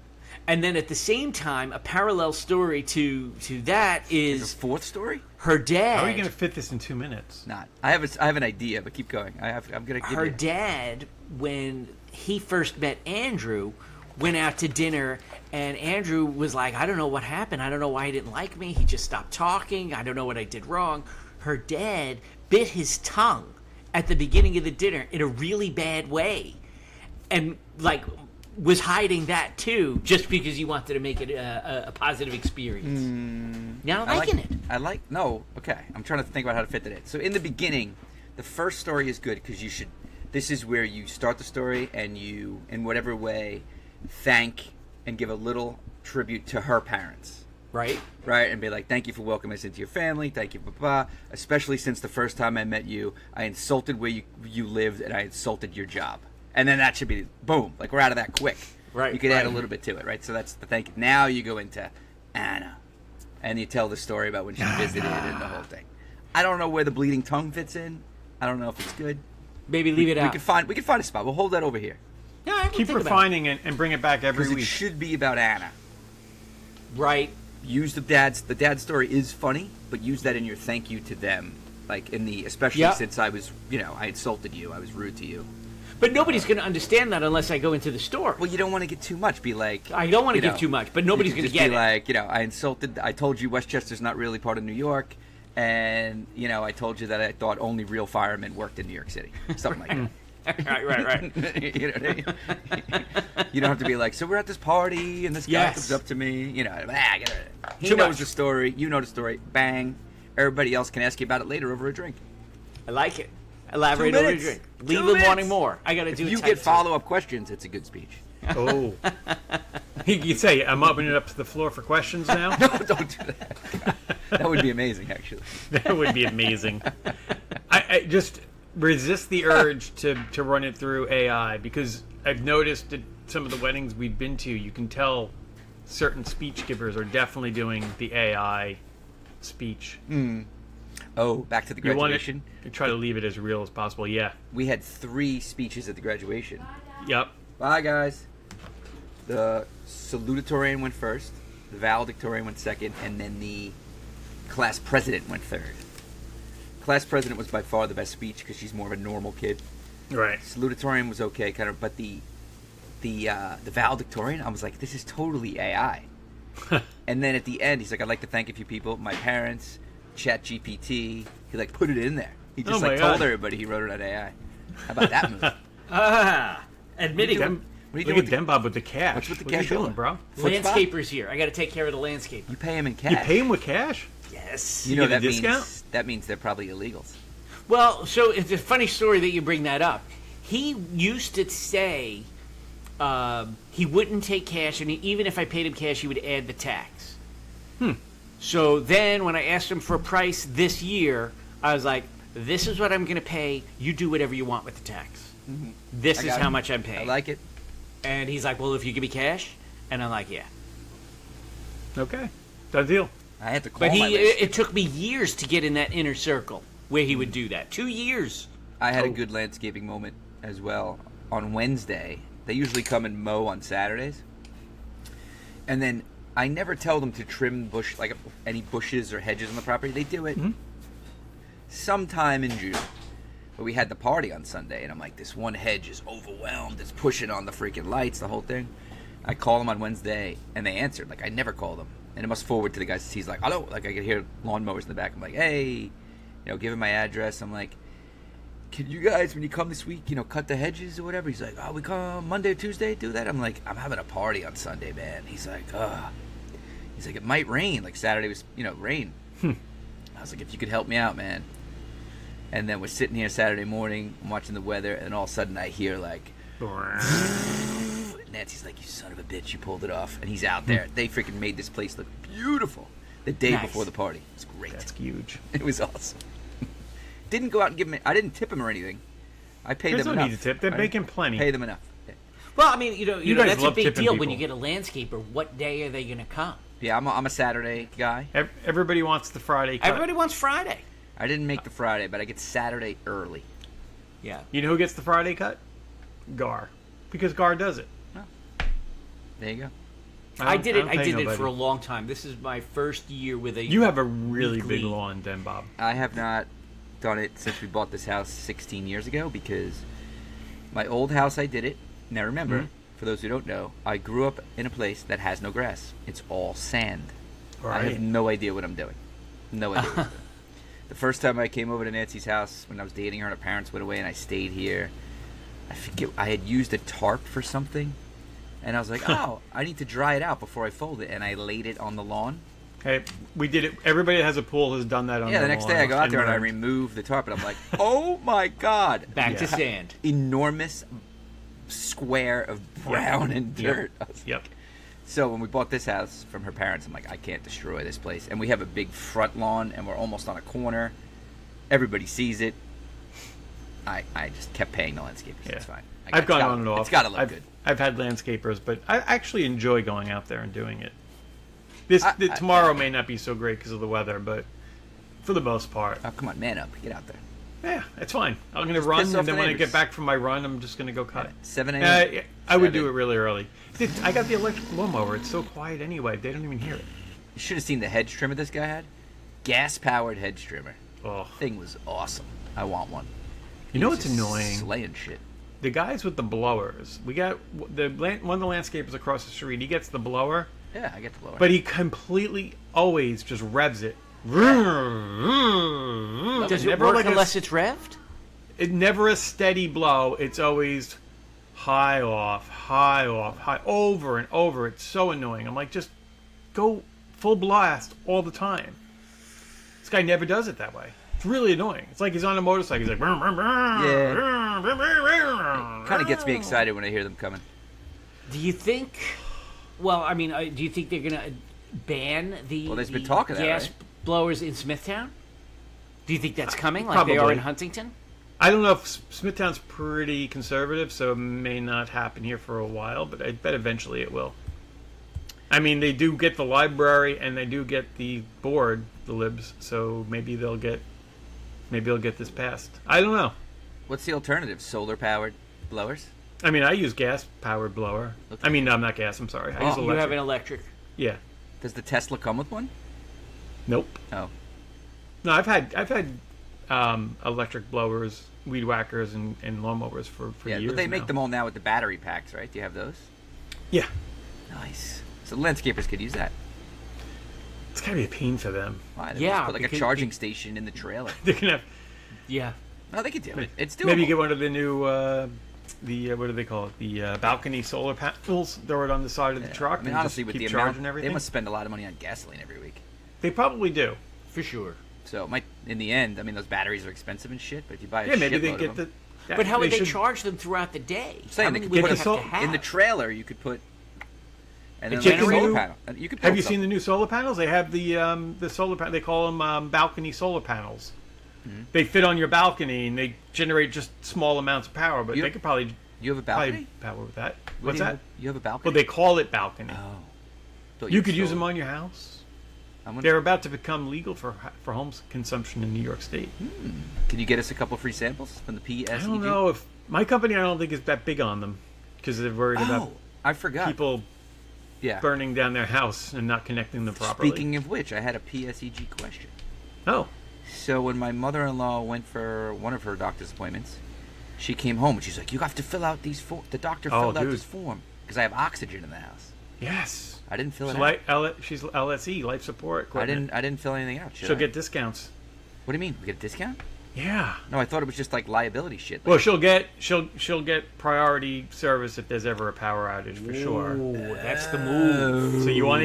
And then at the same time, a parallel story to that The is fourth story? her dad. How are you going to fit this in 2 minutes? Not. I have an idea, but keep going. I'm gonna give Her you. dad, when he first met Andrew, went out to dinner, and Andrew was like, I don't know what happened. I don't know why he didn't like me. He just stopped talking. I don't know what I did wrong. Her dad bit his tongue at the beginning of the dinner in a really bad way. and like was hiding that too, just because you wanted to make it a positive experience. Now I'm liking it. Okay. I'm trying to think about how to fit that in. So in the beginning, the first story is good because this is where you start the story and you, in whatever way, thank and give a little tribute to her parents. Right? Right, and be like, thank you for welcoming us into your family. Thank you, Papa. Especially since the first time I met you, I insulted where you lived and I insulted your job. And then that should be, boom, like we're out of that quick. Right. You could add a little bit to it, right? So that's the thank you. Now you go into Anna, and you tell the story about when she visited and the whole thing. I don't know where the bleeding tongue fits in. I don't know if it's good. Maybe leave it out. We can find a spot. We'll hold that over here. Yeah, I can Keep think about refining it and bring it back every Because it week. should be about Anna. it. Right. Use the dad's story is funny, but use that in your thank you to them, like especially Yep. since I was, I insulted you, I was rude to you. But nobody's going to understand that unless I go into the store. Well, you don't want to get too much. Be like, I don't want to you give know, too much, but nobody's you going could to just get be it. like, I told you Westchester's not really part of New York, and I told you that I thought only real firemen worked in New York City, something like that. right. You know what I mean? You don't have to be like, so we're at this party and this guy Yes. comes up to me. Get it. He Too knows much. the story. You know the story. Bang. Everybody else can ask you about it later over a drink. I like it. Elaborate 2 over a minutes. drink. 2 Leave them minutes. wanting more. I got to If do you type get two. follow-up questions, it's a good speech. Oh. You'd say, I'm opening it up to the floor for questions now? No, don't do that. That would be amazing, actually. That would be amazing. I just resist the urge to run it through AI, because I've noticed at some of the weddings we've been to, you can tell certain speech givers are definitely doing the AI speech. Oh, back to the You want graduation. to try to leave it as real as possible. Yeah. We had 3 speeches at the graduation. Yep. Bye, guys. The salutatorian went first, the valedictorian went second, and then the class president went third. Class president was by far the best speech because she's more of a normal kid. Right. Salutatorian was okay, kind of, but the valedictorian, I was like, this is totally AI. And then at the end, he's like, I'd like to thank a few people, my parents, ChatGPT. He like put it in there. He just Oh my like told God. everybody he wrote it on AI. How about that move? Admitting Them, What are you look doing at them, Bob, with the cash. What's with the What are cash you doing, doing? bro? landscapers here. I got to take care of the landscaper. You pay him in cash. You pay him with cash? Yes. You know get a that discount? means they're probably illegals. Well, so it's a funny story that you bring that up. He used to say he wouldn't take cash, and even if I paid him cash, he would add the tax. So then when I asked him for a price this year, I was like, this is what I'm going to pay. You do whatever you want with the tax. This I is got how it. much I'm paying. I like it. And he's like, well, if you give me cash? And I'm like, yeah. Okay. Done deal. I had to call But my list. it took me years to get in that inner circle where he would do that. 2 years. I had a Oh. good landscaping moment as well on Wednesday. They usually come and mow on Saturdays. And then I never tell them to trim like any bushes or hedges on the property. They do it sometime in June. But we had the party on Sunday, and I'm like, this one hedge is overwhelmed. It's pushing on the freaking lights, the whole thing. I call them on Wednesday, and they answered. Like, I never call them. And it must forward to the guys. He's like, hello. Like, I could hear lawnmowers in the back. I'm like, hey. Give him my address. I'm like, can you guys, when you come this week, cut the hedges or whatever? He's like, oh, we come Monday or Tuesday, do that? I'm like, I'm having a party on Sunday, man. He's like, He's like, it might rain. Like, Saturday was, rain. I was like, if you could help me out, man. And then we're sitting here Saturday morning, I'm watching the weather, and all of a sudden I hear, like, Nancy's like, you son of a bitch, you pulled it off. And he's out there. They freaking made this place look beautiful the day Nice. before the party. It was great. That's huge. It was awesome. Didn't go out and give him. I didn't tip him or anything. I paid There's them no enough. need to tip. They're I making plenty. Pay them enough. Well, I mean, you You guys that's a love big tipping deal when you people. get a landscaper. What day are they going to come? Yeah, I'm a Saturday guy. Everybody wants the Friday cut. Everybody wants Friday. I didn't make the Friday, but I get Saturday early. Yeah. You know who gets the Friday cut? Gar. Because Gar does it. There you go. I did it. don't I pay did it nobody. for a long time. This is my first year with a. You have a really weekly- big lawn, then, Bob. I have not done it since we bought this house 16 years ago because my old house I did it. Now remember, for those who don't know, I grew up in a place that has no grass. It's all sand. I Right. have no idea what I'm doing. No idea what I'm doing. The first time I came over to Nancy's house when I was dating her and her parents went away and I stayed here, I forget, I had used a tarp for something, and I was like, oh, I need to dry it out before I fold it, and I laid it on the lawn. Hey, we did it. Everybody that has a pool has done that on Yeah, the their next lawn day I go out and there and I learned. remove the tarp, and I'm like, oh my god, Back to Yeah. sand. enormous square of brown and Yep. dirt. I was Yep. like- So when we bought this house from her parents, I'm like, I can't destroy this place. And we have a big front lawn, and we're almost on a corner. Everybody sees it. I just kept paying the landscapers. Yeah. It's fine. I've gone on and off. It's got to look I've, good. I've had landscapers, but I actually enjoy going out there and doing it. Tomorrow may not be so great because of the weather, but for the most part, Oh, come on, man up. Get out there. yeah, it's fine. I'm going to Just run, piss off and then the when I neighbors. get back from my run, I'm just going to go cut. 7 a.m. Yeah, I would do 7. it really early. I got the electric lawnmower. It's so quiet anyway. They don't even hear it. You should have seen the hedge trimmer this guy had. Gas-powered hedge trimmer. Oh, Thing was awesome. I want one. you know He what's was just annoying? Slaying shit. The guys with the blowers. We got one of the landscapers across the street. He gets the blower, Yeah, I get the blower. but he completely always just revs it. Does it Never work like unless it's revved? It never a steady blow. It's always high off, high off, high over and over. It's so annoying. I'm like, just go full blast all the time. This guy never does it that way. It's really annoying. It's like he's on a motorcycle. He's like, Yeah. Kind of gets me excited when I hear them coming. Do you think? Well, I mean, do you think they're gonna ban the, Well, there's been the talk of that, gas right? blowers in Smithtown? Do you think that's coming, like they are Probably. in Huntington? I don't know if Smithtown's pretty conservative, so it may not happen here for a while, but I bet eventually it will. I mean, they do get the library and they do get the board, the libs, so maybe they'll get this passed. I don't know. What's the alternative? Solar-powered blowers? I mean, I use gas-powered blower. Okay. I mean, no, I'm not gas. I'm sorry. I use Oh, You electric. have an electric. Yeah. Does the Tesla come with one? Nope. Oh. No, I've had electric blowers, weed whackers, and lawnmowers for Yeah, years but they make now. them all now with the battery packs, right? Do you have those? Yeah. Nice. So landscapers could use that. It's gotta be a pain for them. Why? They Yeah, just put like a because charging station in the trailer. They're gonna have Yeah. No, they could do it. It's doable. maybe you get one of the new what do they call it? The balcony solar panels. Throw it on the side of the truck. I mean, and honestly, just with keep the charging amount, everything. they must spend a lot of money on gasoline every week. They probably do. For sure. So it might, in the end, I mean, those batteries are expensive and shit. But if you buy a Yeah, maybe they shitload get of the. them, yeah, But how would they should- charge them throughout the day? I'm saying How they many could would put they a have sol- to have? in the trailer, you could put. And then Check like a the solar new- panel. You could Have build you seen the something. new solar panels? They have the solar panel. They call them balcony solar panels. Mm-hmm. They fit on your balcony and they generate just small amounts of power. But You- they could probably You have a balcony? power with that. What What's do you that? have? You have a balcony? Well, they call it balcony. Oh. Thought You had could use solar. them on your house. I'm gonna- They're about to become legal for home consumption in New York State. Can you get us a couple free samples from the PSEG? I don't know if my company. I don't think is that big on them because they're worried Oh, about I forgot. people yeah. burning down their house and not connecting them properly. Speaking of which, I had a PSEG question. Oh, So when my mother-in-law went for one of her doctor's appointments, she came home and she's like, "You have to fill out these forms." The doctor Oh, filled out dude. this form because I have oxygen in the house. yes. I didn't fill it She's LSE, life support out. equipment. I didn't fill anything out. Should She'll I? get discounts. What do you mean? We get a discount? Yeah. No, I thought it was just like liability shit. Like, Well, she'll get priority service if there's ever a power outage for sure. Ooh, that's the move. So you want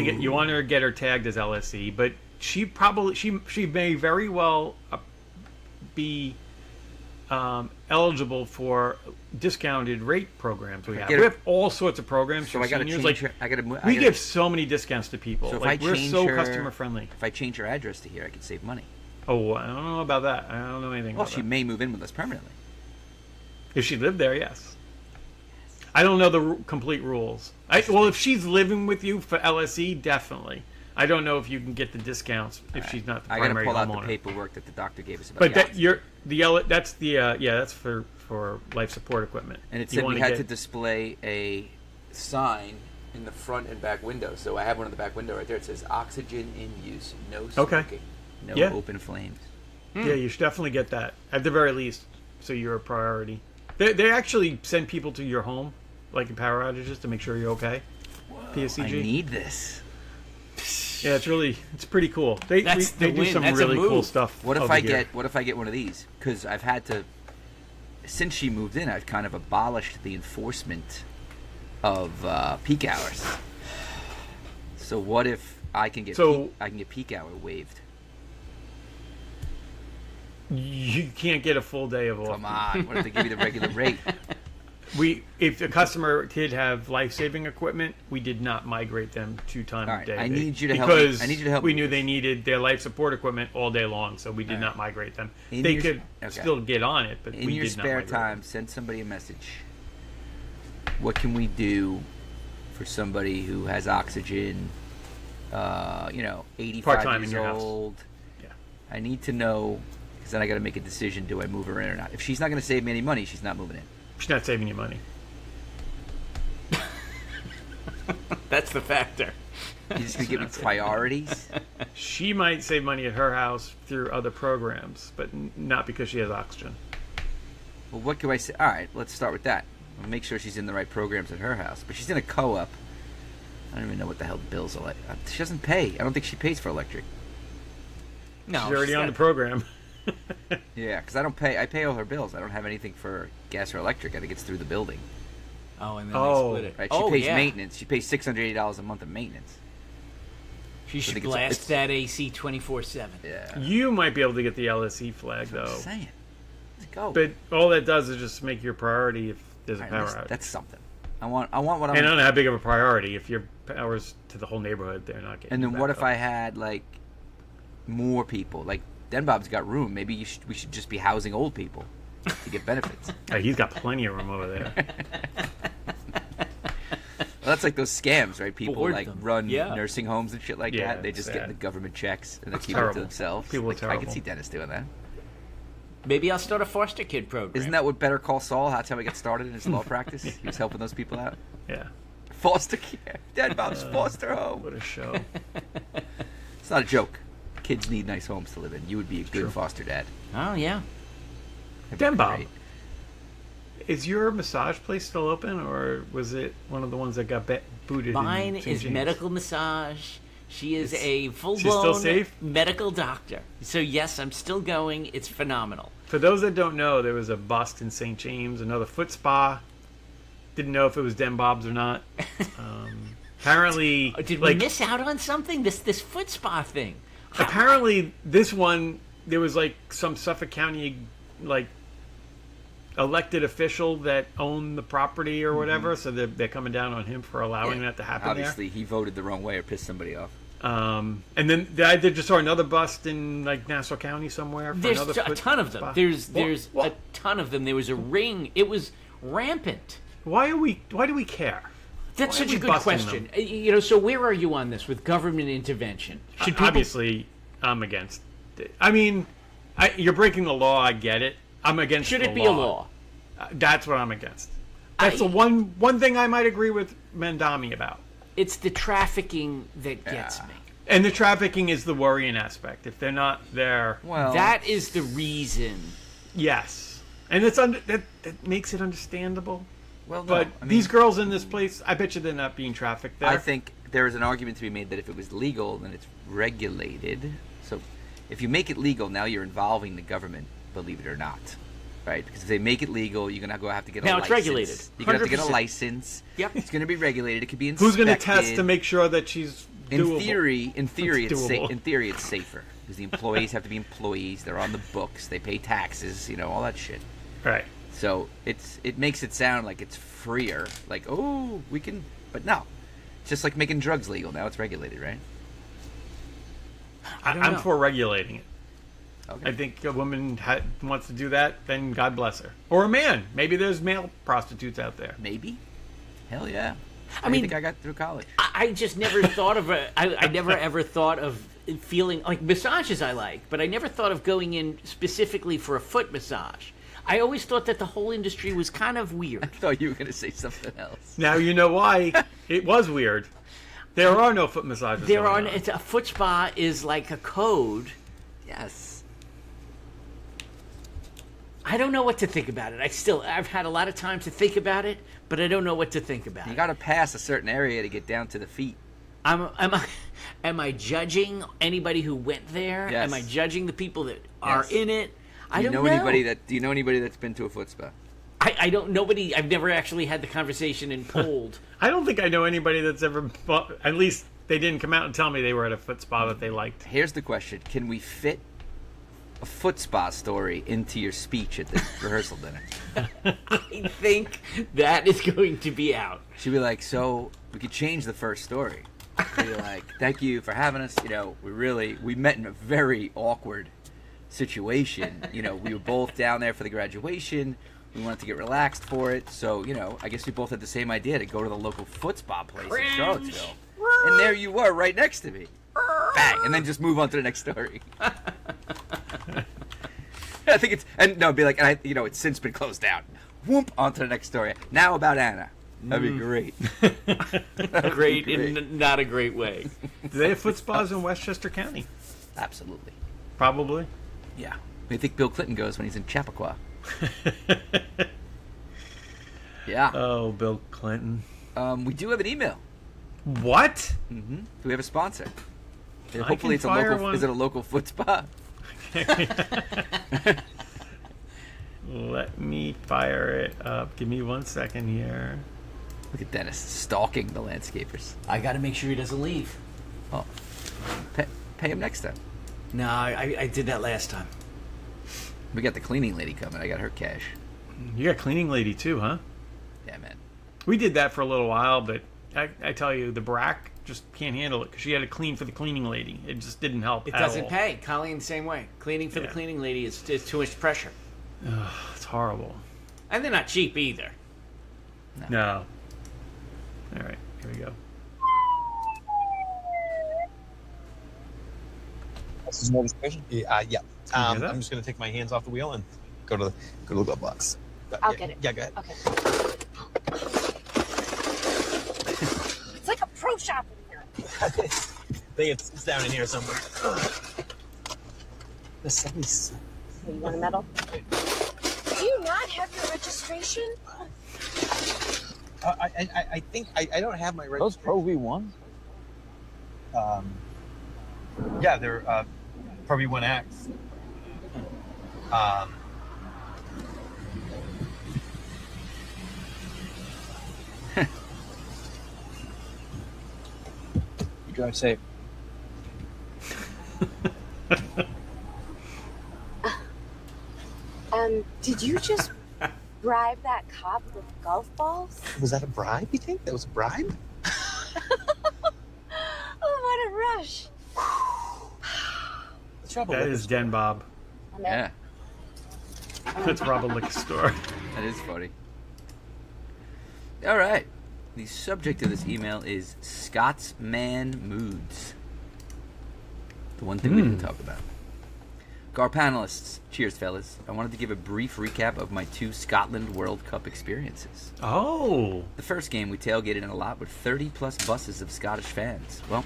to get her tagged as LSE, but she may very well be eligible for discounted rate programs. We get we her- have all sorts of programs so for I got to seniors. change Like her. I got to. we give so many discounts to people. So if Like I we're change so her- customer friendly. If I change her address to here, I could save money. Oh, I don't know about that. I don't know anything Well, about she that. may move in with us permanently. If she lived there, yes. I don't know the complete rules. Well, if she's living with you for LSE, definitely. I don't know if you can get the discounts if she's not the I got to primary pull out homeowner. the paperwork that the doctor gave us about. But the that's that's for life support equipment. And it You said we wanna had get- to display a sign in the front and back window. So I have one in the back window right there. It says "Oxygen in use, no Okay. smoking, no Yeah. open flames." Yeah, you should definitely get that at the very least, so you're a priority. They actually send people to your home, like in power outages, to make sure you're okay. PSCG. I need this. Yeah, it's pretty cool. They That's they the do win. some That's a really cool move. stuff. What if over I here. get? What if I get one of these? Because I've had to since she moved in, I've kind of abolished the enforcement of peak hours. So what if I can get peak hour waived? You can't get a full day of off. Come on, what if they give you the regular rate? If the customer did have life-saving equipment, we did not migrate them to time All of right, day. I need you to help me. Because I need you to help we me knew with they this. needed their life support equipment all day long, so we did not migrate them. In They your- could okay. still get on it, but In we your did not spare migrate time, them. send somebody a message. What can we do for somebody who has oxygen? 85 Part-time in years your house. old. Yeah. I need to know, because then I got to make a decision: do I move her in or not? If she's not going to save me any money, she's not moving in. She's not saving you money. That's the factor. You're just going to give me priorities. She might save money at her house through other programs, but not because she has oxygen. Well, what can I say? All right, let's start with that. We'll make sure she's in the right programs at her house. But she's in a co-op. I don't even know what the hell the bills are like. She doesn't pay. I don't think she pays for electric. No, She's already she's on got- the program. Yeah, because I don't pay. I pay all her bills. I don't have anything for gas or electric. I think it's through the building. Oh, and then Oh. they split it. Right? She Oh, pays yeah. maintenance. She pays $680 a month of maintenance. She should think it's- blast it's- that AC 24/7. Yeah. You might be able to get the LSE flag, I'm though. saying. Let's go. But all that does is just make your priority if there's a All power right, outage. that's something. I want what I'm. And I don't know how big of a priority. If your power's to the whole neighborhood, they're not getting. And then back what if up. I had like more people? Like Den Bob's got room. Maybe we should just be housing old people to get benefits. Hey, he's got plenty of room over there. Well, that's like those scams, right? People Board like them. run Yeah. nursing homes and shit like Yeah, that. They just sad. get the government checks and they keep it terrible. to themselves. People are Like, I terrible. can see Dennis doing that. Maybe I'll start a foster kid program. Isn't that what Better Call Saul? That's how he got started in his law practice. He was helping those people out. Yeah. Foster care. Den Bob's foster home. What a show. It's not a joke. Kids need nice homes to live in. You would be a good True. foster dad. Oh yeah. That'd be Den Bob. great. Is your massage place still open, or was it one of the ones that got booted? Mine in St. is James? medical massage. She is a still full-blown safe? medical doctor. So yes, I'm still going. It's phenomenal. For those that don't know, there was a bust in St. James, another foot spa. Didn't know if it was Den Bob's or not. Apparently, Did we miss out on something? This foot spa thing. apparently this one there was like some Suffolk County like elected official that owned the property or whatever, so they're coming down on him for allowing that to happen Obviously, he voted the wrong way or pissed somebody off. there. And then I just saw another bust in like Nassau County somewhere. For There's another a foot ton of them. spa. There's What? a ton of them. There was a ring. It was rampant. Why do we care? That's Why are such a we good busting question. So where are you on this with government intervention? Should people Obviously, I'm against it. I mean, you're breaking the law. I get it. I'm against. should the it be a law? That's what I'm against. That's the one thing I might agree with Mandami about. It's the trafficking that gets me. And the trafficking is the worrying aspect. If they're not there, Well, That is the reason. yes, and that makes it understandable. well, no, But I mean, these girls in this place, I bet you they're not being trafficked there. I think there is an argument to be made that if it was legal, then it's regulated. So, if you make it legal, now you're involving the government, believe it or not, right? Because if they make it legal, you're gonna have to get a Now license. it's regulated. You're gonna have to get a 100%. license. Yep. It's gonna be regulated. It could be Who's inspected. going to test to make sure that she's In doable? theory, It's doable. in theory, it's safer because the employees have to be employees. They're on the books. They pay taxes. All that shit. Right. So it makes it sound like it's freer. Like, oh, we can, but no. It's just like making drugs legal. Now it's regulated, right? I don't I'm know. for regulating it. Okay. I think a woman wants to do that, then God bless her. Or a man. Maybe there's male prostitutes out there. Maybe. Hell yeah. I I mean- think I got through college. I just never thought of I never ever thought of feeling like massages I like, but I never thought of going in specifically for a foot massage. I always thought that the whole industry was kind of weird. I thought you were gonna say something else. Now you know why it was weird. There are no foot massages. There are going on. it's a foot spa is like a code. Yes. I don't know what to think about it. I've had a lot of time to think about it, but I don't know what to think about You it. got to pass a certain area to get down to the feet. Am I judging anybody who went there? Yes. Am I judging the people that are Yes. in it? I don't know. Do you know anybody that's been to a foot spa? I don't. Nobody. I've never actually had the conversation and polled. I don't think I know anybody that's ever. At least they didn't come out and tell me they were at a foot spa that they liked. Here's the question: can we fit a foot spa story into your speech at the rehearsal dinner? I think that is going to be out. She'd be like, so we could change the first story. She'd be like, thank you for having us. You know, we met in a very awkward situation. You know, we were both down there for the graduation. We wanted to get relaxed for it. So, you know, I guess we both had the same idea to go to the local foot spa place in Charlottesville. And there you were, right next to me. Bang! And then just move on to the next story. I think it'd be like, it's since been closed down. Whoop, on to the next story. Now about Anna. That'd be great. Great in not a great way. Do they have foot spas in Westchester County? Absolutely. Probably. Yeah. Where do you think Bill Clinton goes when he's in Chappaqua? Yeah. Oh, Bill Clinton. We do have an email. What? Mm-hmm. Do we have a sponsor? I Hopefully can it's a fire local. one. Is it a local foot spa? Let me fire it up. Give me 1 second here. Look at Dennis stalking the landscapers. I got to make sure he doesn't leave. Oh, pay him next time. No, I did that last time. We got the cleaning lady coming. I got her cash. You got cleaning lady too, huh? Yeah, man. We did that for a little while, but I tell you, the BRAC just can't handle it because she had to clean for the cleaning lady. It just didn't help. It at doesn't all. pay. Colleen, the same way. Cleaning for the Yeah. cleaning lady is too much pressure. It's horrible. And they're not cheap either. No. All right, here we go. This is more discussion. Yeah. you hear that? I'm just gonna take my hands off the wheel and go to the glove box. But, I'll yeah, get it. Yeah, go ahead. Okay. It's like a pro shop in here. I think it's down in here somewhere. The sun's. Hey, you want a medal? Do you not have your registration? I think I don't have my registration. Those Pro V1s? Yeah, they're Pro V1X. You drive safe. Did you just bribe that cop with golf balls? Was that a bribe? You think that was a bribe? Oh, what a rush! Let's rob a That liquor is store. Den Bob. Yeah, Let's rob a liquor store. that is funny. All right. The subject of this email is Scotsman moods. The one thing we didn't talk about. Gar panelists, cheers, fellas. I wanted to give a brief recap of my 2 Scotland World Cup experiences. Oh. The first game, we tailgated in a lot with 30-plus buses of Scottish fans. Well,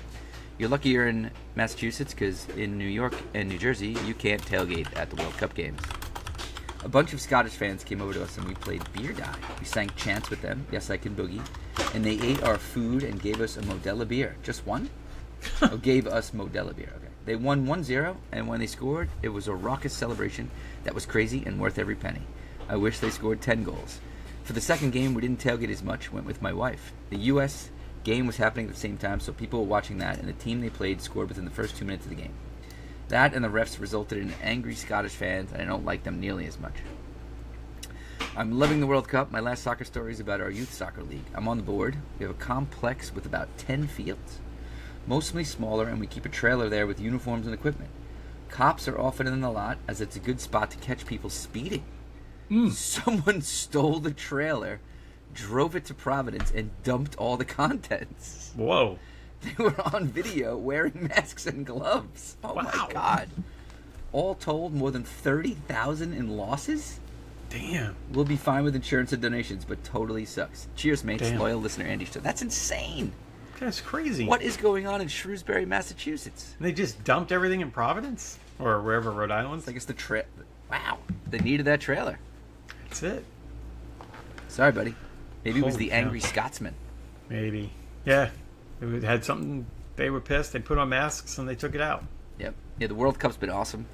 you're lucky you're in Massachusetts, because in New York and New Jersey, you can't tailgate at the World Cup games. A bunch of Scottish fans came over to us and we played Beer Die. We sang chants with them, Yes I Can Boogie, and they ate our food and gave us a Modella beer. Just one? Oh, gave us Modella beer, okay. They won 1-0, and when they scored, it was a raucous celebration that was crazy and worth every penny. I wish they scored 10 goals. For the second game, we didn't tailgate as much, went with my wife. The U.S. game was happening at the same time, so people were watching that, and the team they played scored within the first 2 minutes of the game. That and the refs resulted in angry Scottish fans, and I don't like them nearly as much. I'm loving the World Cup. My last soccer story is about our youth soccer league. I'm on the board. We have a complex with about 10 fields. Mostly smaller, and we keep a trailer there with uniforms and equipment. Cops are often in the lot, as it's a good spot to catch people speeding. Someone stole the trailer, drove it to Providence, and dumped all the contents. Whoa. They were on video wearing masks and gloves. Oh Wow. my God. All told, more than 30,000 in losses? Damn. We'll be fine with insurance and donations, but totally sucks. Cheers, mates. Damn. Loyal listener Andy Stowe. That's insane. That's crazy. What is going on in Shrewsbury, Massachusetts? They just dumped everything in Providence? Or wherever Rhode Island's? I guess wow. They needed that trailer. That's it. Sorry, buddy. Maybe it was Holy the cow. angry Scotsman. Maybe. Yeah. It had something. They were pissed. They put on masks and they took it out. Yep. Yeah, the World Cup's been awesome.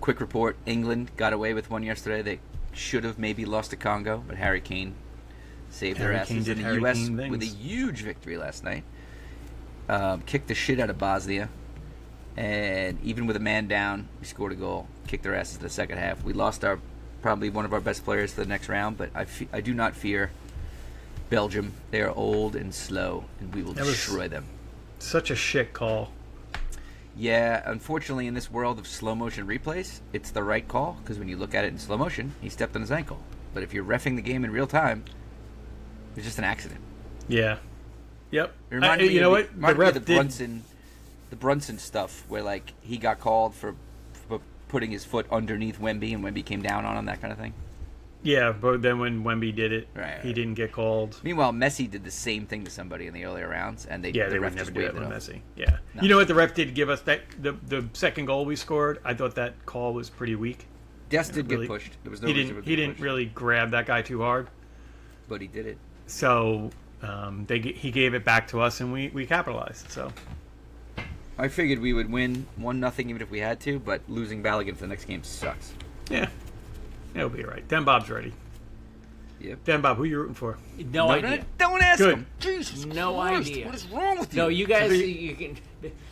Quick report: England got away with one yesterday. They should have maybe lost to Congo, but Harry Kane saved their Harry Kane asses. did And the Harry U.S. Kane with a things. huge victory last night. Kicked the shit out of Bosnia, and even with a man down, we scored a goal. Kicked their asses in the second half. We lost probably one of our best players to the next round, but I do not fear Belgium. They are old and slow, and we will That was- destroy them. Such a shit call. Yeah, unfortunately, in this world of slow motion replays, it's the right call because when you look at it in slow motion, he stepped on his ankle. But if you're reffing the game in real time, it's just an accident. Yeah. Yep. It reminded me you know of what? the, reminded The me ref of did. the Brunson stuff where like he got called for putting his foot underneath Wemby and Wemby came down on him, that kind of thing. Yeah, but then when Wemby did it, Right, he right. didn't get called. Meanwhile, Messi did the same thing to somebody in the earlier rounds, and Yeah, the they ref would never just do that waved with it off. Messi. Yeah. No. You know what the ref did give us? That the second goal we scored, I thought that call was pretty weak. Dest did Really- get pushed. There was no He reason didn't. for He him to didn't push, really grab that guy too hard. but he did it. So he gave it back to us, and we capitalized. So I figured we would win 1-0 even if we had to, but losing Balogun for the next game sucks. yeah, it'll be all right. Dan Bob's ready. Yep. Dan Bob, who you rooting for? No idea. Don't ask Good. him. Jesus No Christ, idea. What is wrong with you? No, you guys, So you can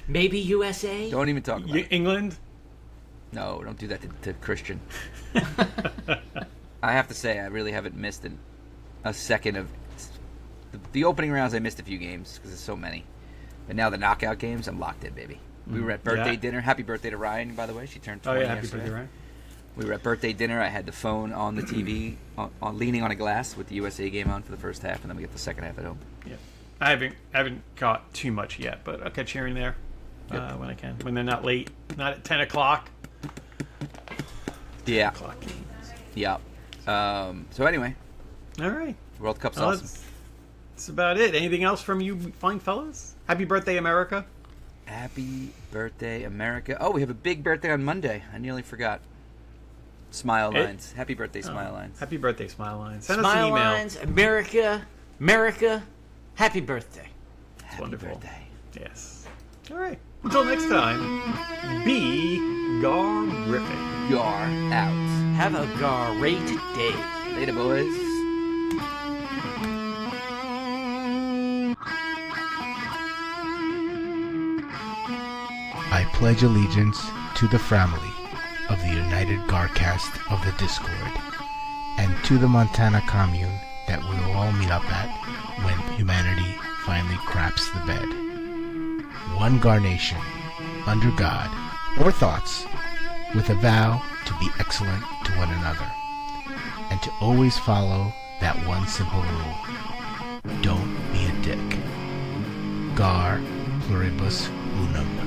maybe USA. Don't even talk about it. England. No, don't do that to Christian. I have to say, I really haven't missed a second of the opening rounds. I missed a few games because there's so many, but now the knockout games, I'm locked in, baby. We were at birthday Yeah. dinner. Happy birthday to Ryan, by the way. She turned Oh 20 yeah, happy yesterday. birthday, Ryan. We were at birthday dinner. I had the phone on the TV, on leaning on a glass with the USA game on for the first half, and then we get the second half at home. Yeah, I haven't caught too much yet, but I'll catch here and there when I can. When they're not late, not at 10 o'clock. Yeah, Clock games. yeah. So anyway, All right. World Cup's Well, awesome. that's about it. Anything else from you fine fellas? Happy birthday, America. Happy birthday, America. Oh, we have a big birthday on Monday. I nearly forgot. Smile It- Lines. Happy birthday, Smile Lines. Happy birthday, Smile Lines. Send us an Smile email. lines, America, happy birthday. Happy wonderful. birthday. Yes. All right. Until next time, be garific. You're out. Have a great day. Later, boys. I pledge allegiance to the family of the United Garcast of the Discord, and to the Montana commune that we will all meet up at when humanity finally craps the bed. One Gar Nation, under God, or thoughts, with a vow to be excellent to one another, and to always follow that one simple rule: don't be a dick. Gar pluribus unum.